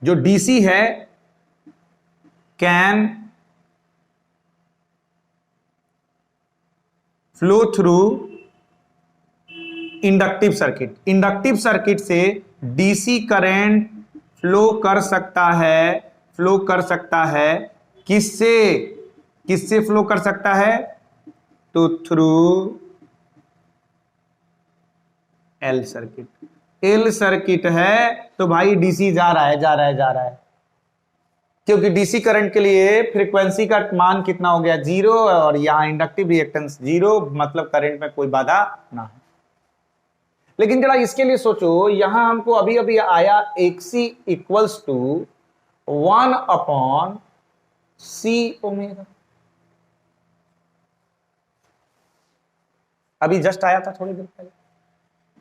जो डीसी है, can flow through inductive circuit. Inductive circuit से डीसी करंट फ्लो कर सकता है, फ्लो कर सकता है। किससे? किससे फ्लो कर सकता है? तो through L circuit. L circuit है तो भाई डीसी जा रहा है, जा रहा है, जा रहा है, क्योंकि डीसी करंट के लिए फ्रीक्वेंसी का मान कितना हो गया? 0। और यहां इंडक्टिव रिएक्टेंस 0, मतलब करंट में कोई बाधा ना है। लेकिन जरा इसके लिए सोचो, यहां हमको अभी अभी आया XC equals to 1 upon C omega, अभी जस्ट आया था थोड़ी देर पहले।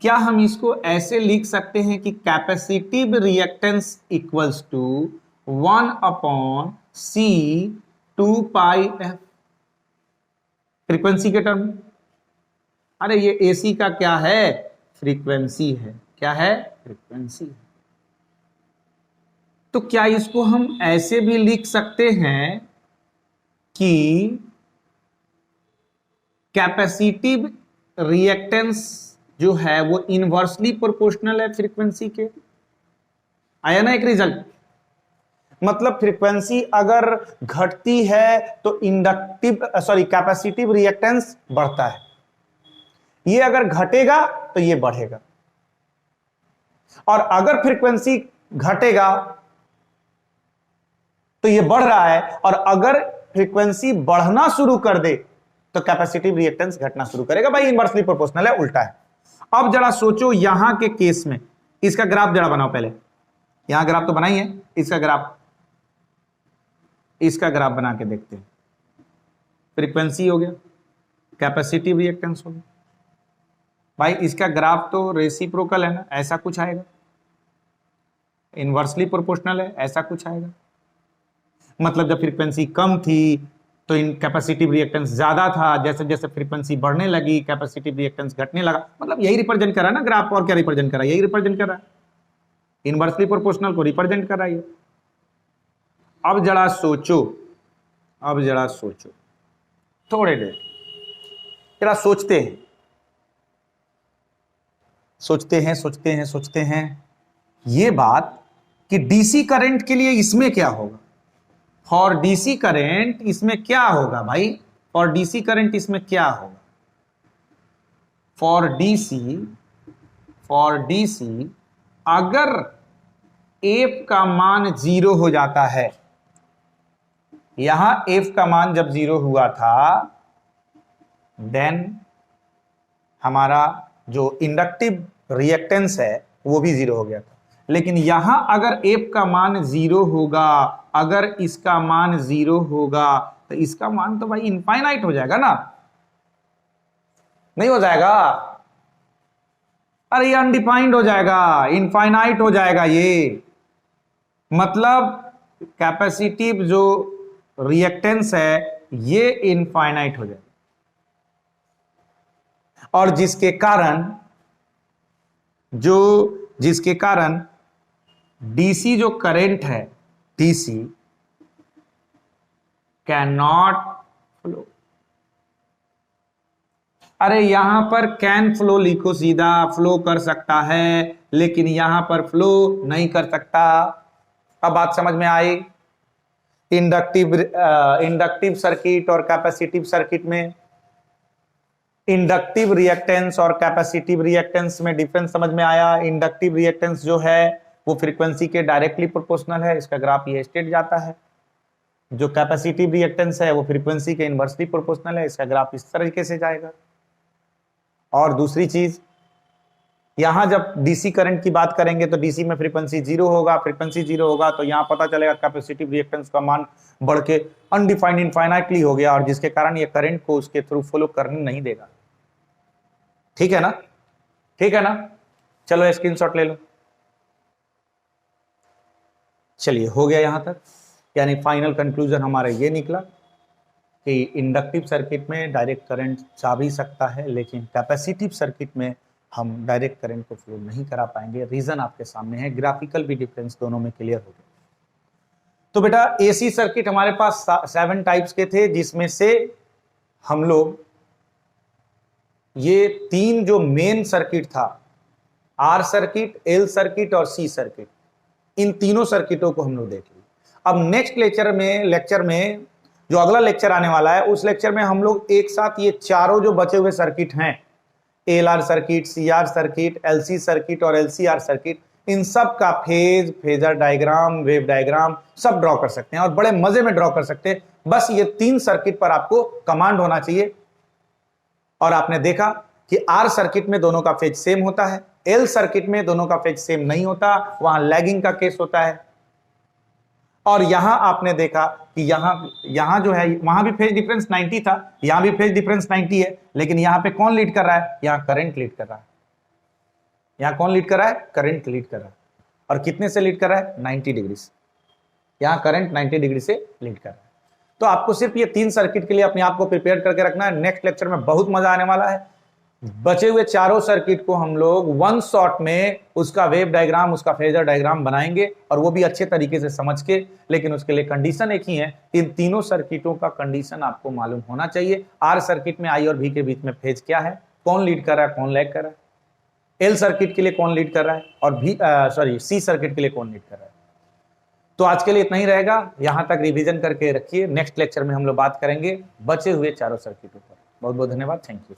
क्या हम इसको ऐसे लिख सकते हैं कि capacitive reactance equals to 1 upon C 2 pi F, frequency के टर्म? अरे ये AC का क्या है? फ्रीक्वेंसी है। क्या है? फ्रीक्वेंसी है। तो क्या इसको हम ऐसे भी लिख सकते हैं कि कैपेसिटिव रिएक्टेंस जो है वो इनवर्सली प्रोपोर्शनल है फ्रीक्वेंसी के? आया ना एक रिजल्ट? मतलब फ्रीक्वेंसी अगर घटती है तो कैपेसिटिव रिएक्टेंस बढ़ता है, ये अगर घटेगा तो ये बढ़ेगा, और अगर फ्रीक्वेंसी घटेगा तो ये बढ़ रहा है, और अगर फ्रीक्वेंसी बढ़ना शुरू कर दे तो कैपेसिटिव रिएक्टेंस घटना शुरू करेगा। भाई इनवर्सली प्रोपोर्शनल है, उल्टा है। अब जरा सोचो यहां के केस में, इसका ग्राफ जरा बनाओ पहले, यहां ग्राफ तो बनाई है, इसका ग्राफ बना के देखते हैं। फ्रीक्वेंसी हो गया, कैपेसिटिव रिएक्टेंस हो गया। भाई इसका ग्राफ तो रेसिप्रोकल है ना, ऐसा कुछ आएगा, इनवर्सली प्रोपोर्शनल है, ऐसा कुछ आएगा। मतलब जब फ्रीक्वेंसी कम थी तो इन कैपेसिटिव रिएक्टेंस ज्यादा था, जैसे जैसे फ्रीक्वेंसी बढ़ने लगी कैपेसिटिव रिएक्टेंस घटने लगा। मतलब यही रिप्रेजेंट कर रहा है ना ग्राफ, और क्या रिप्रेजेंट कर रहा है? यही रिप्रेजेंट कर रहा है, इनवर्सली प्रोपोर्शनल को रिप्रेजेंट कर रहा है। अब जरा सोचो, थोड़े देर जरा सोचते हैं ये बात कि डीसी करंट के लिए इसमें क्या होगा। फॉर डीसी करंट इसमें क्या होगा भाई? फॉर डीसी करंट इसमें क्या होगा? फॉर डीसी अगर एफ का मान 0 हो जाता है, यहां एफ का मान जब 0 हुआ था, देन हमारा जो इंडक्टिव रिएक्टेंस है वो भी 0 हो गया था। लेकिन यहां अगर एफ का मान 0 होगा, अगर इसका मान 0 होगा, तो इसका मान तो भाई इनफाइनाइट हो जाएगा ना, नहीं हो जाएगा? अरे ये अनडिफाइंड हो जाएगा, इनफाइनाइट हो जाएगा। ये मतलब कैपेसिटिव जो रिएक्टेंस है ये इनफाइनाइट हो जाएगा, और जिसके कारण डीसी जो करंट है, डीसी कैन नॉट फ्लो। अरे यहां पर कैन फ्लो लिखो, सीधा फ्लो कर सकता है, लेकिन यहां पर फ्लो नहीं कर सकता। अब बात समझ में आई? इंडक्टिव सर्किट और कैपेसिटिव सर्किट में, इंडक्टिव रिएक्टेंस और कैपेसिटिव रिएक्टेंस में डिफरेंस समझ में आया। इंडक्टिव रिएक्टेंस जो है वो फ्रीक्वेंसी के डायरेक्टली प्रोपोर्शनल है, इसका ग्राफ ये स्ट्रेट जाता है। जो कैपेसिटिव रिएक्टेंस है वो फ्रीक्वेंसी के इनवर्सली प्रोपोर्शनल है, इसका ग्राफ इस तरीके से जाएगा। और दूसरी चीज, यहां जब डीसी करंट की बात करेंगे तो डीसी में फ्रीक्वेंसी 0 होगा, फ्रीक्वेंसी 0 होगा तो यहां पता चलेगा कैपेसिटिव रिएक्टेंस का मान बढ़ के अनडिफाइंड इनफाइनाइटली हो गया, और जिसके कारण ये करंट को उसके थ्रू फ्लो करने नहीं देगा। ठीक है ना? चलो स्क्रीनशॉट ले लो। चलिए हो गया यहां तक, यानी फाइनल कंक्लूजन हमारा ये निकला कि इंडक्टिव सर्किट में डायरेक्ट करंट जा भी सकता है, लेकिन कैपेसिटिव सर्किट में हम डायरेक्ट करंट को फ्लो नहीं करा पाएंगे। रीजन आपके सामने है, ग्राफिकल भी डिफरेंस दोनों में क्लियर हो गया। तो बेटा एसी सर्किट हमारे पास 7 टाइप्स के थे, जिसमें से हम लोग ये 3 जो मेन सर्किट था, आर सर्किट, एल सर्किट और सी सर्किट, इन तीनों सर्किटों को हम लोग देख लिया। अब नेक्स्ट लेक्चर में जो अगला लेक्चर आने वाला है, उस लेक्चर में हम लोग एक साथ ये चारों जो बचे हुए सर्किट हैं, L R circuit, C R circuit, LC circuit और एलसीआर सर्किट, इन सब का फेजर डायग्राम, वेव डायग्राम सब ड्रॉ कर सकते हैं, और बड़े मजे में ड्रॉ कर सकते हैं। बस ये 3 सर्किट पर आपको कमांड होना चाहिए। और आपने देखा कि आर सर्किट में दोनों का फेज सेम होता है, एल सर्किट में दोनों का फेज सेम नहीं होता, वहां लैगिंग का केस होता है। और यहां आपने देखा कि यहां जो है वहां भी फेज डिफरेंस 90 था, यहां भी फेज डिफरेंस 90 है, लेकिन यहां पे कौन लीड कर रहा है? यहां करंट लीड कर रहा है। यहां कौन लीड कर रहा है? करंट लीड कर रहा है। और कितने से लीड कर रहा है? 90 डिग्री से। यहां करंट 90 डिग्री से लीड कर रहा है। तो आपको सिर्फ ये 3 सर्किट के लिए अपने आप को प्रिपेयर करके रखना है। नेक्स्ट लेक्चर में बहुत मजा आने वाला है। बचे हुए चारों सर्किट को हम लोग वन शॉट में उसका वेव डायग्राम, उसका फेजर डायग्राम बनाएंगे, और वो भी अच्छे तरीके से समझ के। लेकिन उसके लिए कंडीशन एक ही है, इन तीनों सर्किटों का कंडीशन आपको मालूम होना चाहिए। आर सर्किट में आई और भी के बीच में फेज क्या है, कौन लीड कर रहा है, कौन लैग कर रहा है, एल सर्किट के लिए कौन लीड कर रहा है, और सी सर्किट के लिए कौन लीड कर रहा है। तो आज के लिए इतना ही रहेगा, यहां तक रिवीजन करके रखिए। नेक्स्ट लेक्चर में हम लोग बात करेंगे बचे हुए चारों सर्किटों पर। बहुत बहुत धन्यवाद, थैंक यू।